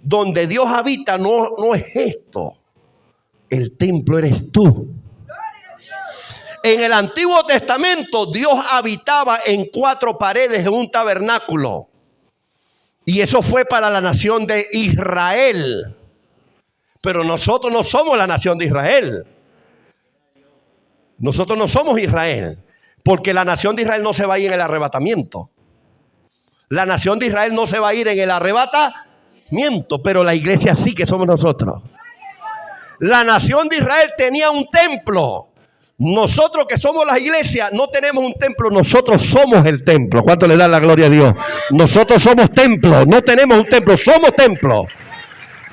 Speaker 1: donde Dios habita no es esto. El templo eres tú. En el Antiguo Testamento Dios habitaba en 4 paredes en un tabernáculo. Y eso fue para la nación de Israel. Pero nosotros no somos la nación de Israel. Nosotros no somos Israel. Porque la nación de Israel no se va a ir en el arrebatamiento. La nación de Israel no se va a ir en el arrebatamiento. Pero la iglesia sí, que somos nosotros. La nación de Israel tenía un templo. Nosotros que somos la iglesia no tenemos un templo, nosotros somos el templo. ¿Cuánto le da la gloria a Dios? Nosotros somos templo, no tenemos un templo, somos templo.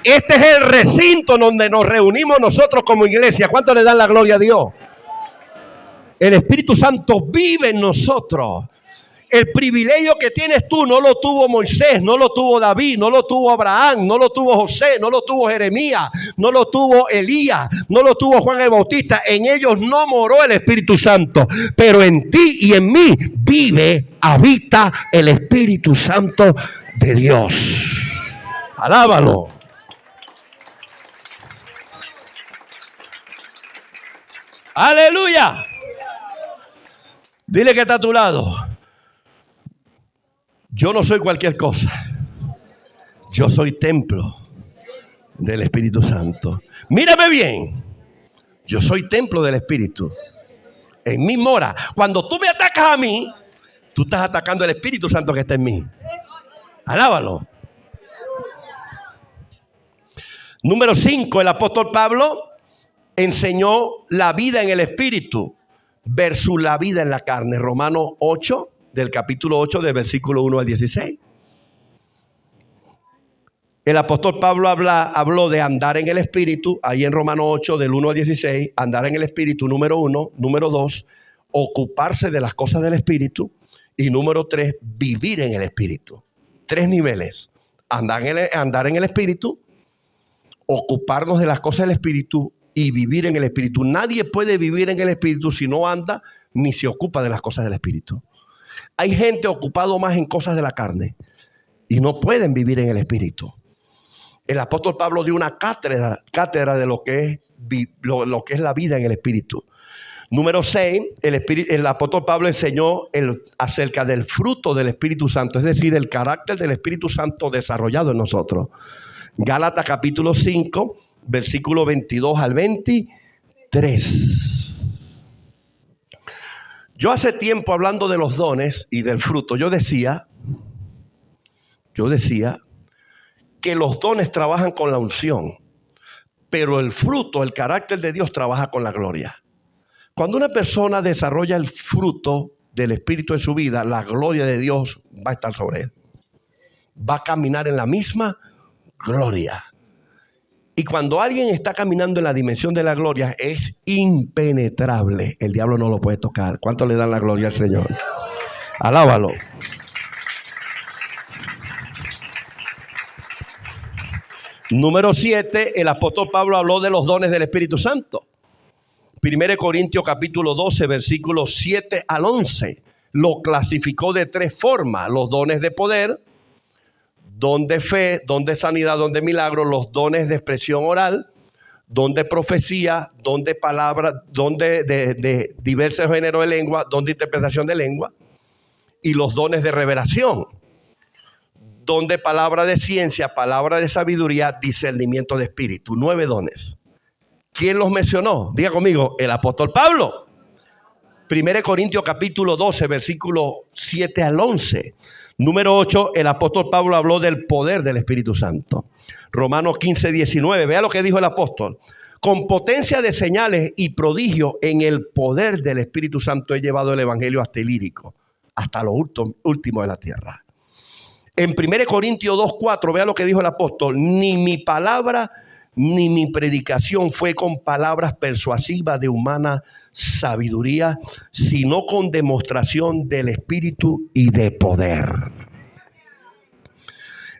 Speaker 1: Este es el recinto donde nos reunimos nosotros como iglesia. ¿Cuánto le dan la gloria a Dios? El Espíritu Santo vive en nosotros. El privilegio que tienes tú no lo tuvo Moisés, no lo tuvo David, no lo tuvo Abraham, no lo tuvo José, no lo tuvo Jeremías, no lo tuvo Elías, no lo tuvo Juan el Bautista. En ellos no moró el Espíritu Santo, pero en ti y en mí vive, habita el Espíritu Santo de Dios. Alábalo. Aleluya. Dile que está a tu lado: yo no soy cualquier cosa. Yo soy templo del Espíritu Santo. Mírame bien. Yo soy templo del Espíritu. En mí mora. Cuando tú me atacas a mí, tú estás atacando el Espíritu Santo que está en mí. Alábalo. Número 5, el apóstol Pablo enseñó la vida en el Espíritu versus la vida en la carne. Romanos 8. Del capítulo 8, del versículo 1 al 16. El apóstol Pablo habló de andar en el Espíritu, ahí en Romanos 8, del 1 al 16, andar en el Espíritu, número 1. Número 2, ocuparse de las cosas del Espíritu. Y número 3, vivir en el Espíritu. 3 niveles: andar en el Espíritu, ocuparnos de las cosas del Espíritu y vivir en el Espíritu. Nadie puede vivir en el Espíritu si no anda ni se ocupa de las cosas del Espíritu. Hay gente ocupada más en cosas de la carne y no pueden vivir en el Espíritu. El apóstol Pablo dio una cátedra de lo que es la vida en el Espíritu. Número 6, el apóstol Pablo enseñó acerca del fruto del Espíritu Santo, es decir, el carácter del Espíritu Santo desarrollado en nosotros. Gálatas capítulo 5, versículo 22 al 23. Yo hace tiempo, hablando de los dones y del fruto, yo decía que los dones trabajan con la unción, pero el fruto, el carácter de Dios trabaja con la gloria. Cuando una persona desarrolla el fruto del Espíritu en su vida, la gloria de Dios va a estar sobre él. Va a caminar en la misma gloria. Y cuando alguien está caminando en la dimensión de la gloria, es impenetrable. El diablo no lo puede tocar. ¿Cuánto le dan la gloria al Señor? Alábalo. Número 7, el apóstol Pablo habló de los dones del Espíritu Santo. 1 Corintios capítulo 12, versículos 7 al 11. Lo clasificó de 3 formas. Los dones de poder, don de fe, don de sanidad, don de milagro, los dones de expresión oral, don de profecía, don de palabra, don de diversos géneros de lengua, don de interpretación de lengua, y los dones de revelación, don de palabra de ciencia, palabra de sabiduría, discernimiento de espíritu. 9 dones. ¿Quién los mencionó? Diga conmigo, el apóstol Pablo. 1 Corintios capítulo 12, versículo 7 al 11. Número 8, el apóstol Pablo habló del poder del Espíritu Santo. Romanos 15, 19. Vea lo que dijo el apóstol. Con potencia de señales y prodigios en el poder del Espíritu Santo he llevado el evangelio hasta el Ilírico, hasta lo último de la tierra. En 1 Corintios 2, 4, vea lo que dijo el apóstol. Ni mi palabra ni mi predicación fue con palabras persuasivas de humana sabiduría, sino con demostración del Espíritu y de poder.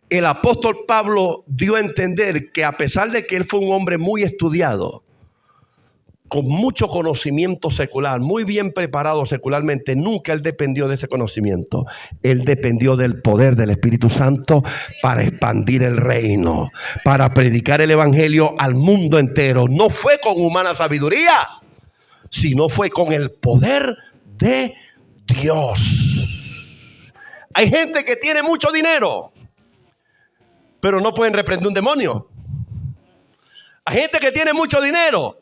Speaker 1: El apóstol Pablo dio a entender que a pesar de que él fue un hombre muy estudiado, con mucho conocimiento secular, muy bien preparado secularmente, nunca él dependió de ese conocimiento. Él dependió del poder del Espíritu Santo para expandir el reino, para predicar el evangelio al mundo entero. No fue con humana sabiduría, sino fue con el poder de Dios. Hay gente que tiene mucho dinero, pero no pueden reprender un demonio. Hay gente que tiene mucho dinero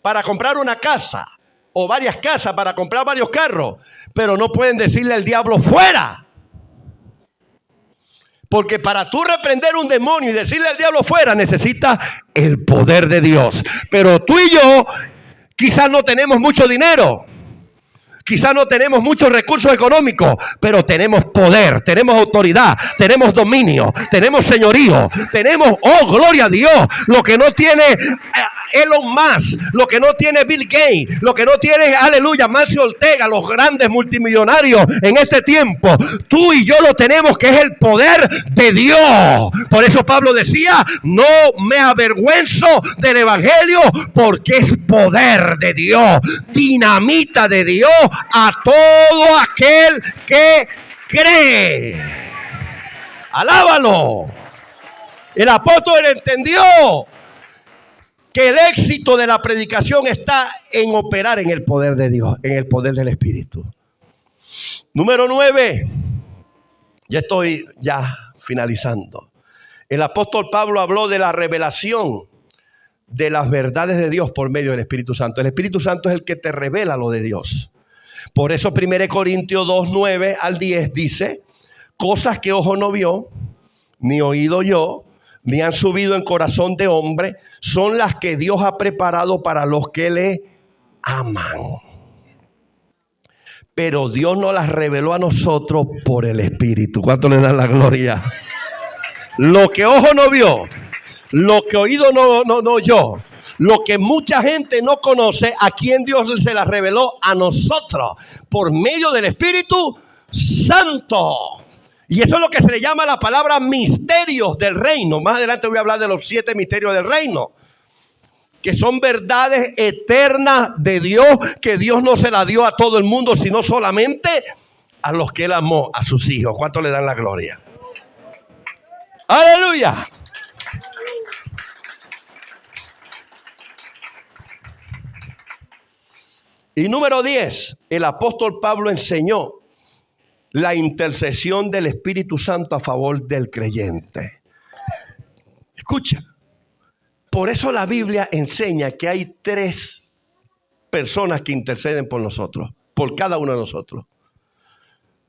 Speaker 1: para comprar una casa o varias casas, para comprar varios carros, pero no pueden decirle al diablo fuera. Porque para tú reprender un demonio y decirle al diablo fuera, necesitas el poder de Dios. Pero tú y yo quizás no tenemos mucho dinero, quizás no tenemos muchos recursos económicos, pero tenemos poder, tenemos autoridad, tenemos dominio, tenemos señorío, tenemos, oh, gloria a Dios, lo que no tiene Elon Musk, lo que no tiene Bill Gates, lo que no tiene, aleluya, Mancio Ortega, los grandes multimillonarios en este tiempo. Tú y yo lo tenemos, que es el poder de Dios. Por eso Pablo decía, no me avergüenzo del evangelio, porque es poder de Dios, dinamita de Dios a todo aquel que cree. Alábalo. El apóstol entendió que el éxito de la predicación está en operar en el poder de Dios, en el poder del Espíritu. Número 9. Ya estoy finalizando. El apóstol Pablo habló de la revelación de las verdades de Dios por medio del Espíritu Santo. El Espíritu Santo es el que te revela lo de Dios. Por eso 1 Corintios 2, 9 al 10 dice, cosas que ojo no vio, ni oído yo, ni han subido en corazón de hombre, son las que Dios ha preparado para los que le aman. Pero Dios nos las reveló a nosotros por el Espíritu. ¿Cuánto le dan la gloria? Lo que ojo no vio, lo que oído no oyó, lo que mucha gente no conoce, a quien Dios se las reveló a nosotros por medio del Espíritu Santo. Y eso es lo que se le llama la palabra misterios del reino. Más adelante voy a hablar de los 7 misterios del reino. que son verdades eternas de Dios, que Dios no se la dio a todo el mundo, sino solamente a los que Él amó, a sus hijos. ¿Cuánto le dan la gloria? ¡Aleluya! Y número 10, el apóstol Pablo enseñó la intercesión del Espíritu Santo a favor del creyente. Escucha, por eso la Biblia enseña que hay 3 personas que interceden por nosotros, por cada uno de nosotros.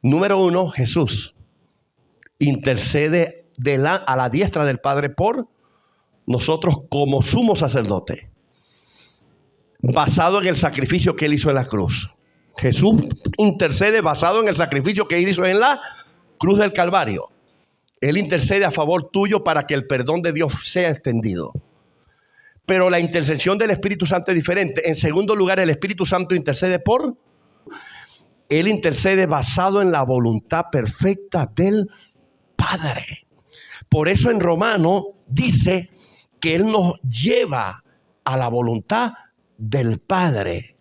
Speaker 1: Número 1, Jesús intercede a la diestra del Padre por nosotros como sumo sacerdote, basado en el sacrificio que Él hizo en la cruz. Jesús intercede basado en el sacrificio que Él hizo en la cruz del Calvario. Él intercede a favor tuyo para que el perdón de Dios sea extendido. Pero la intercesión del Espíritu Santo es diferente. En segundo lugar, el Espíritu Santo intercede Él intercede basado en la voluntad perfecta del Padre. Por eso en Romanos dice que Él nos lleva a la voluntad del Padre.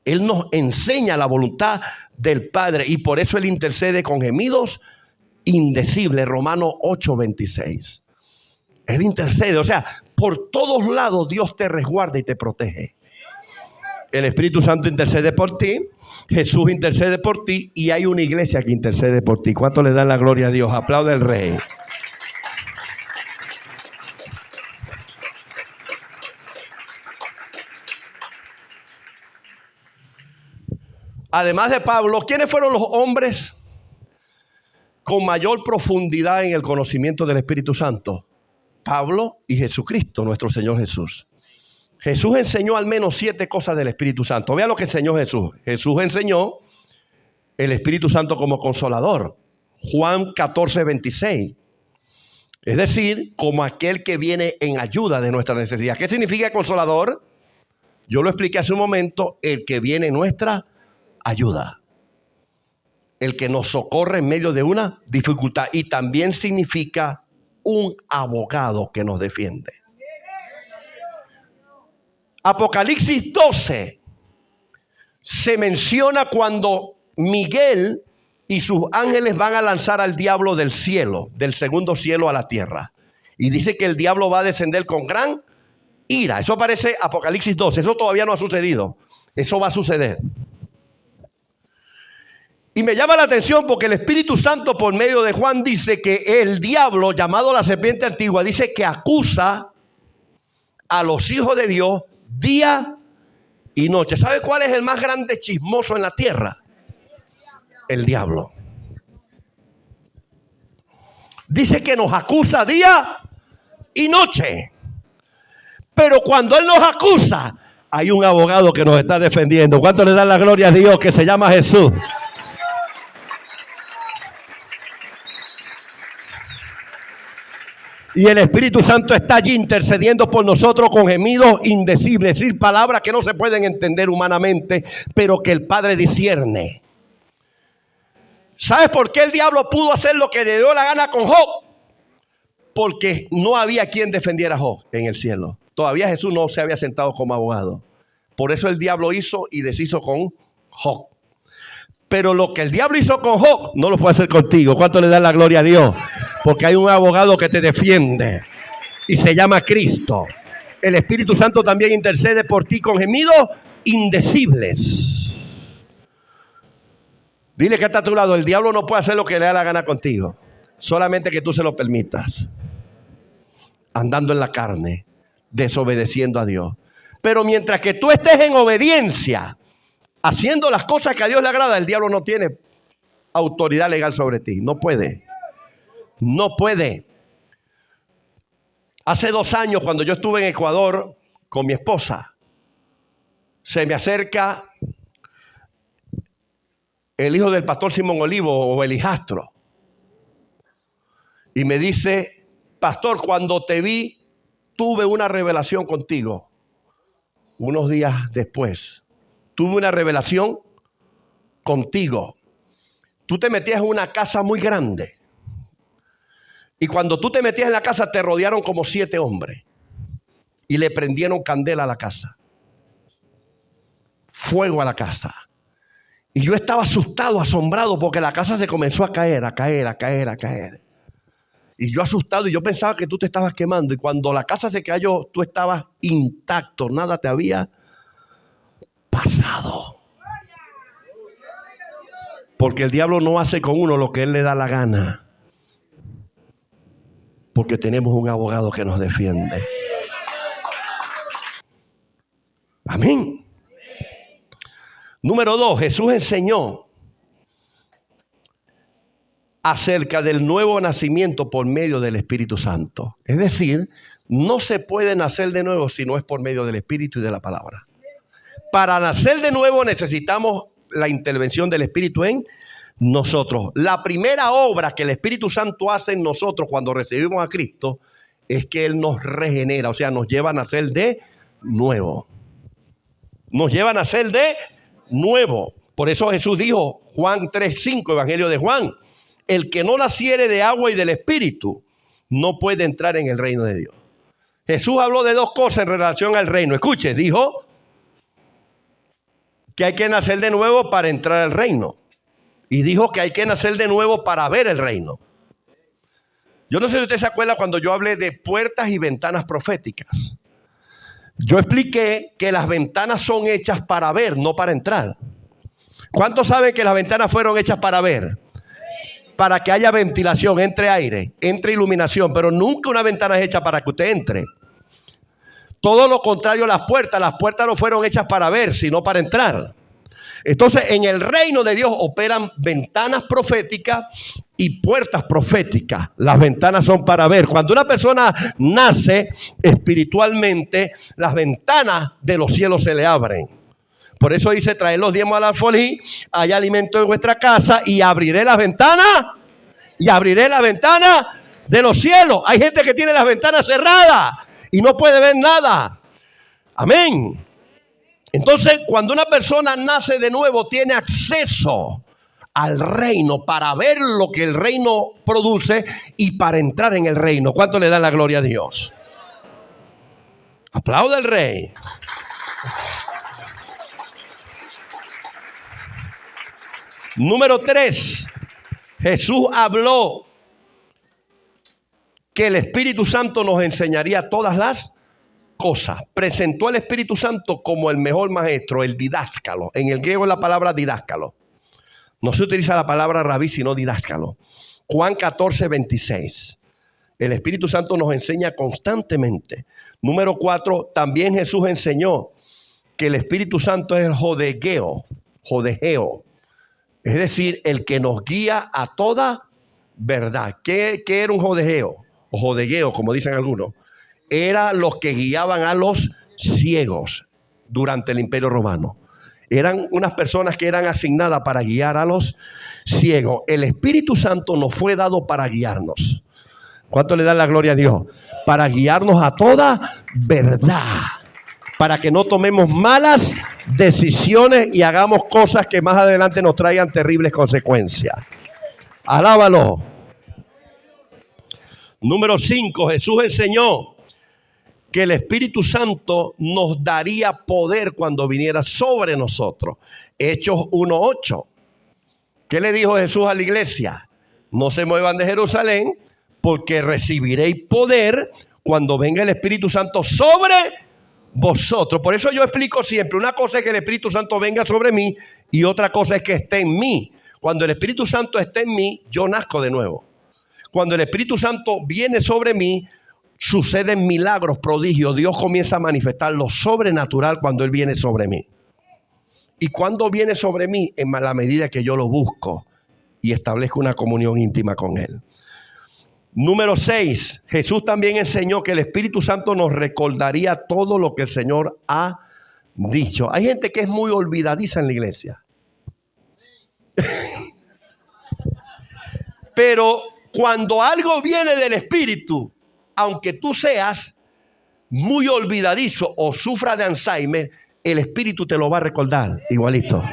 Speaker 1: Él nos enseña la voluntad del Padre y por eso Él intercede con gemidos indecibles. Romanos 8:26. Él intercede, o sea, por todos lados Dios te resguarda y te protege. El Espíritu Santo intercede por ti, Jesús intercede por ti y hay una iglesia que intercede por ti. ¿Cuánto le dan la gloria a Dios? Aplaude al Rey. Además de Pablo, ¿quiénes fueron los hombres con mayor profundidad en el conocimiento del Espíritu Santo? Pablo y Jesucristo, nuestro Señor Jesús. Jesús enseñó al menos 7 cosas del Espíritu Santo. Vea lo que enseñó Jesús. Jesús enseñó el Espíritu Santo como consolador. Juan 14:26. Es decir, como aquel que viene en ayuda de nuestra necesidad. ¿Qué significa consolador? Yo lo expliqué hace un momento. El que viene en nuestra ayuda. El que nos socorre en medio de una dificultad. Y también significa un abogado que nos defiende. Apocalipsis 12 se menciona cuando Miguel y sus ángeles van a lanzar al diablo del cielo, del segundo cielo a la tierra. Y dice que el diablo va a descender con gran ira. Eso aparece Apocalipsis 12. Eso todavía no ha sucedido. Eso va a suceder. Y me llama la atención porque el Espíritu Santo por medio de Juan dice que el diablo, llamado la serpiente antigua, dice que acusa a los hijos de Dios día y noche. ¿Sabe cuál es el más grande chismoso en la tierra? El diablo. Dice que nos acusa día y noche. Pero cuando Él nos acusa, hay un abogado que nos está defendiendo. ¿Cuánto le dan la gloria a Dios? Que se llama Jesús. Y el Espíritu Santo está allí intercediendo por nosotros con gemidos indecibles, es decir, palabras que no se pueden entender humanamente, pero que el Padre discierne. ¿Sabes por qué el diablo pudo hacer lo que le dio la gana con Job? Porque no había quien defendiera a Job en el cielo. Todavía Jesús no se había sentado como abogado. Por eso el diablo hizo y deshizo con Job. Pero lo que el diablo hizo con Job, no lo puede hacer contigo. ¿Cuánto le da la gloria a Dios? Porque hay un abogado que te defiende y se llama Cristo. El Espíritu Santo también intercede por ti con gemidos indecibles. Dile que está a tu lado. El diablo no puede hacer lo que le da la gana contigo. Solamente que tú se lo permitas. Andando en la carne, desobedeciendo a Dios. Pero mientras que tú estés en obediencia, haciendo las cosas que a Dios le agrada, el diablo no tiene autoridad legal sobre ti. No puede. No puede. Hace 2 años, cuando yo estuve en Ecuador con mi esposa, se me acerca el hijo del pastor Simón Olivo, o el hijastro, y me dice: pastor, cuando te vi, tuve una revelación contigo. Unos días después, tuve una revelación contigo. Tú te metías en una casa muy grande. Y cuando tú te metías en la casa, te rodearon como 7 hombres. y le prendieron candela a la casa. Fuego a la casa. Y yo estaba asustado, asombrado, porque la casa se comenzó a caer, a caer, a caer, a caer. Y yo asustado, y yo pensaba que tú te estabas quemando. Y cuando la casa se cayó, tú estabas intacto, nada te había pasado. Porque el diablo no hace con uno lo que él le da la gana. Porque tenemos un abogado que nos defiende. Amén. Número 2, Jesús enseñó acerca del nuevo nacimiento por medio del Espíritu Santo. Es decir, no se puede nacer de nuevo si no es por medio del Espíritu y de la palabra. Para nacer de nuevo necesitamos la intervención del Espíritu en nosotros. La primera obra que el Espíritu Santo hace en nosotros cuando recibimos a Cristo es que Él nos regenera, o sea, nos lleva a nacer de nuevo. Nos lleva a nacer de nuevo. Por eso Jesús dijo, Juan 3:5, Evangelio de Juan, el que no naciere de agua y del Espíritu no puede entrar en el reino de Dios. Jesús habló de dos cosas en relación al reino. Escuche, dijo que hay que nacer de nuevo para entrar al reino. Y dijo que hay que nacer de nuevo para ver el reino. Yo no sé si usted se acuerda cuando yo hablé de puertas y ventanas proféticas. Yo expliqué que las ventanas son hechas para ver, no para entrar. ¿Cuántos saben que las ventanas fueron hechas para ver? Para que haya ventilación, entre aire, entre iluminación, pero nunca una ventana es hecha para que usted entre. Todo lo contrario, las puertas no fueron hechas para ver, sino para entrar. Entonces, en el reino de Dios operan ventanas proféticas y puertas proféticas. Las ventanas son para ver. Cuando una persona nace espiritualmente, las ventanas de los cielos se le abren. Por eso dice, traer los diezmos al alfolí, hay alimento en vuestra casa y abriré las ventanas. Y abriré la ventana de los cielos. Hay gente que tiene las ventanas cerradas y no puede ver nada. Amén. Entonces, cuando una persona nace de nuevo, tiene acceso al reino para ver lo que el reino produce y para entrar en el reino. ¿Cuánto le dan la gloria a Dios? Aplauda al Rey. Número 3. Jesús habló que el Espíritu Santo nos enseñaría todas las cosas. Presentó al Espíritu Santo como el mejor maestro, el didácalo. En el griego es la palabra didácalo. No se utiliza la palabra rabí, sino didácalo. Juan 14:26. El Espíritu Santo nos enseña constantemente. Número 4, también Jesús enseñó que el Espíritu Santo es el jodegeo. Es decir, el que nos guía a toda verdad. ¿Qué era un jodegeo? O jodegueo, como dicen algunos. Era los que guiaban a los ciegos durante el Imperio Romano. Eran unas personas que eran asignadas para guiar a los ciegos. El Espíritu Santo nos fue dado para guiarnos. ¿Cuánto le da la gloria a Dios? Para guiarnos a toda verdad. Para que no tomemos malas decisiones y hagamos cosas que más adelante nos traigan terribles consecuencias. Alábalo. Número 5, Jesús enseñó que el Espíritu Santo nos daría poder cuando viniera sobre nosotros. Hechos 1:8. ¿Qué le dijo Jesús a la iglesia? No se muevan de Jerusalén, porque recibiréis poder cuando venga el Espíritu Santo sobre vosotros. Por eso yo explico siempre, una cosa es que el Espíritu Santo venga sobre mí y otra cosa es que esté en mí. Cuando el Espíritu Santo esté en mí, yo nazco de nuevo. Cuando el Espíritu Santo viene sobre mí, suceden milagros, prodigios. Dios comienza a manifestar lo sobrenatural cuando Él viene sobre mí. Y cuando viene sobre mí, en la medida que yo lo busco y establezco una comunión íntima con Él. Número 6, Jesús también enseñó que el Espíritu Santo nos recordaría todo lo que el Señor ha dicho. Hay gente que es muy olvidadiza en la iglesia. Pero cuando algo viene del Espíritu, aunque tú seas muy olvidadizo o sufras de Alzheimer, el Espíritu te lo va a recordar igualito.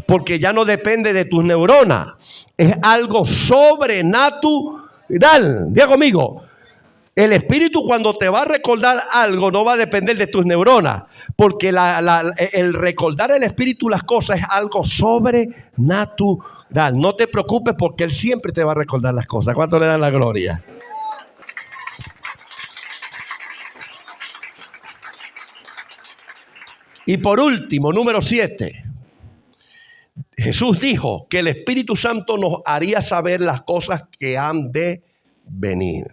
Speaker 1: Porque ya no depende de tus neuronas. Es algo sobrenatural. Diga conmigo. El Espíritu, cuando te va a recordar algo, no va a depender de tus neuronas, porque el recordar el Espíritu las cosas es algo sobrenatural. No te preocupes, porque Él siempre te va a recordar las cosas. ¿Cuánto le dan la gloria? Y por último, número 7. Jesús dijo que el Espíritu Santo nos haría saber las cosas que han de venir.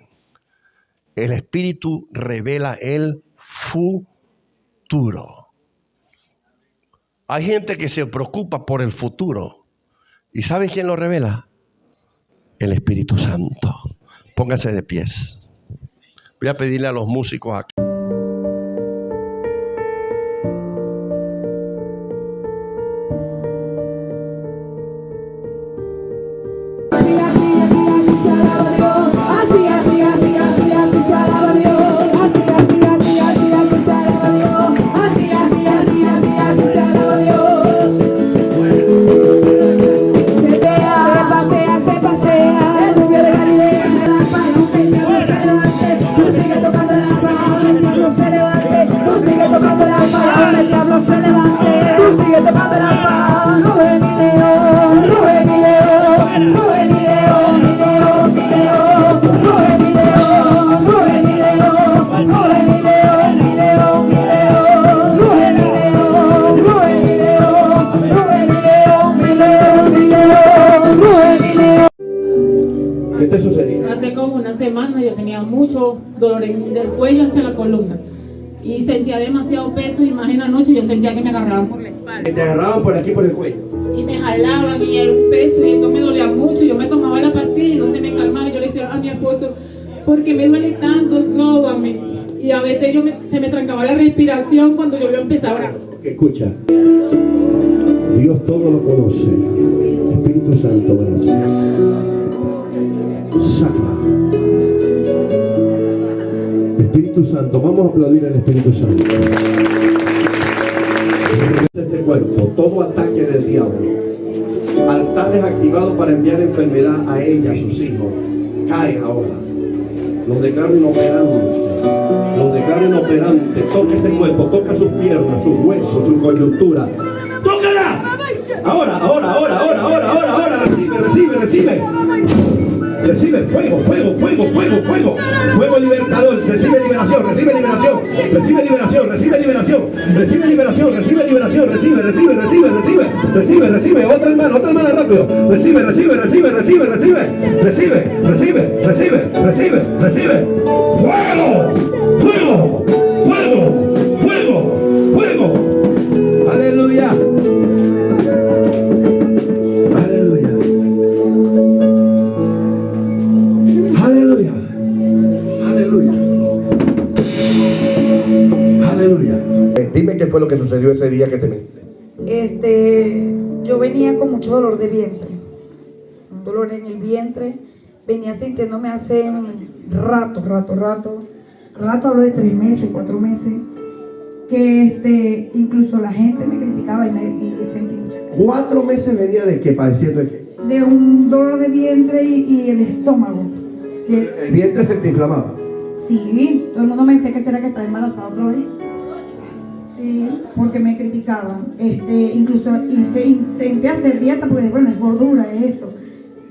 Speaker 1: El Espíritu revela el futuro. Hay gente que se preocupa por el futuro. ¿Y sabe quién lo revela? El Espíritu Santo. Pónganse de pies. Voy a pedirle a los músicos aquí.
Speaker 2: ¿Qué te sucedía?
Speaker 3: Hace como una semana yo tenía mucho dolor del cuello hacia la columna y sentía demasiado peso, y más en la noche yo sentía que me agarraban por la espalda.
Speaker 2: Que te agarraban por aquí, por el cuello.
Speaker 3: Y me jalaban y era un peso y eso me dolía mucho. Yo me tomaba la pastilla y no se me calmaba. Yo le decía a mi esposo, ¿por qué me duele tanto? Sóbame. Y a veces se me trancaba la respiración cuando yo empezaba a orar.
Speaker 2: Escucha, Dios todo lo conoce. Espíritu Santo, gracias. Saca. Espíritu Santo, vamos a aplaudir al Espíritu Santo. Este cuerpo, todo ataque del diablo, altares activados para enviar enfermedad a ella, a sus hijos, cae ahora. Los declaro inoperantes. Los declaro inoperantes. Toca ese cuerpo, toca sus piernas, sus huesos, su coyuntura. ¡Tócala! Ahora. Recibe. Recibe fuego. Fuego libertador. Recibe liberación. Recibe. Otra hermana rápido. Recibe. Fuego. Aleluya. Dime qué fue lo que sucedió ese día que te metiste.
Speaker 4: Yo venía con mucho dolor de vientre, un dolor en el vientre, venía sintiéndome hace rato, hablo de 3 meses, 4 meses, que incluso la gente me criticaba y sentí mucha...
Speaker 2: 4 meses venía de qué, padeciendo de qué.
Speaker 4: De un dolor de vientre y el estómago.
Speaker 2: ¿El vientre se te inflamaba?
Speaker 4: Sí, todo el mundo me decía que será que estaba embarazada otra vez. Sí, porque me criticaban. Incluso intenté hacer dieta porque bueno, es gordura, es esto.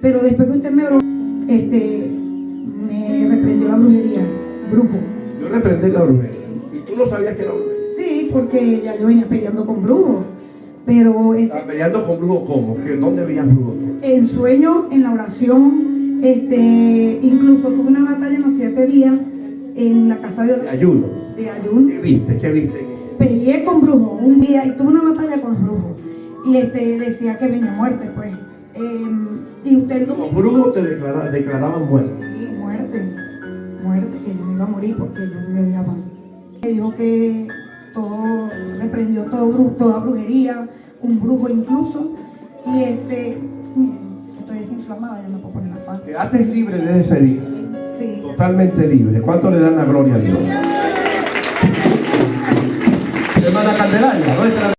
Speaker 4: Pero después que usted me reprendió la brujería, brujo.
Speaker 2: Yo reprendí la brujería. ¿Y tú no sabías que era brujería?
Speaker 4: Sí, porque ya yo venía peleando con brujos. Pero
Speaker 2: ¿Peleando con brujos cómo? ¿Dónde veías brujos?
Speaker 4: en sueño, en la oración, incluso tuve una batalla en los 7 días en la casa de oración.
Speaker 2: ¿De ayuno?
Speaker 4: De ayuno.
Speaker 2: ¿Qué viste?
Speaker 4: Peleé con brujos un día y tuve una batalla con los brujos. Y decía que venía muerte, pues. Y usted
Speaker 2: Los brujos te declaraban muerte.
Speaker 4: Sí, muerte, que yo me iba a morir porque ellos me odiaban. Me dijo que reprendió toda brujería, un brujo incluso. Y estoy desinflamada, ya me puedo poner la falda.
Speaker 2: Quedaste libre de ese día.
Speaker 4: Sí.
Speaker 2: Totalmente libre. ¿Cuánto le dan la gloria a Dios? Hermana Candelaria, ¿dónde está la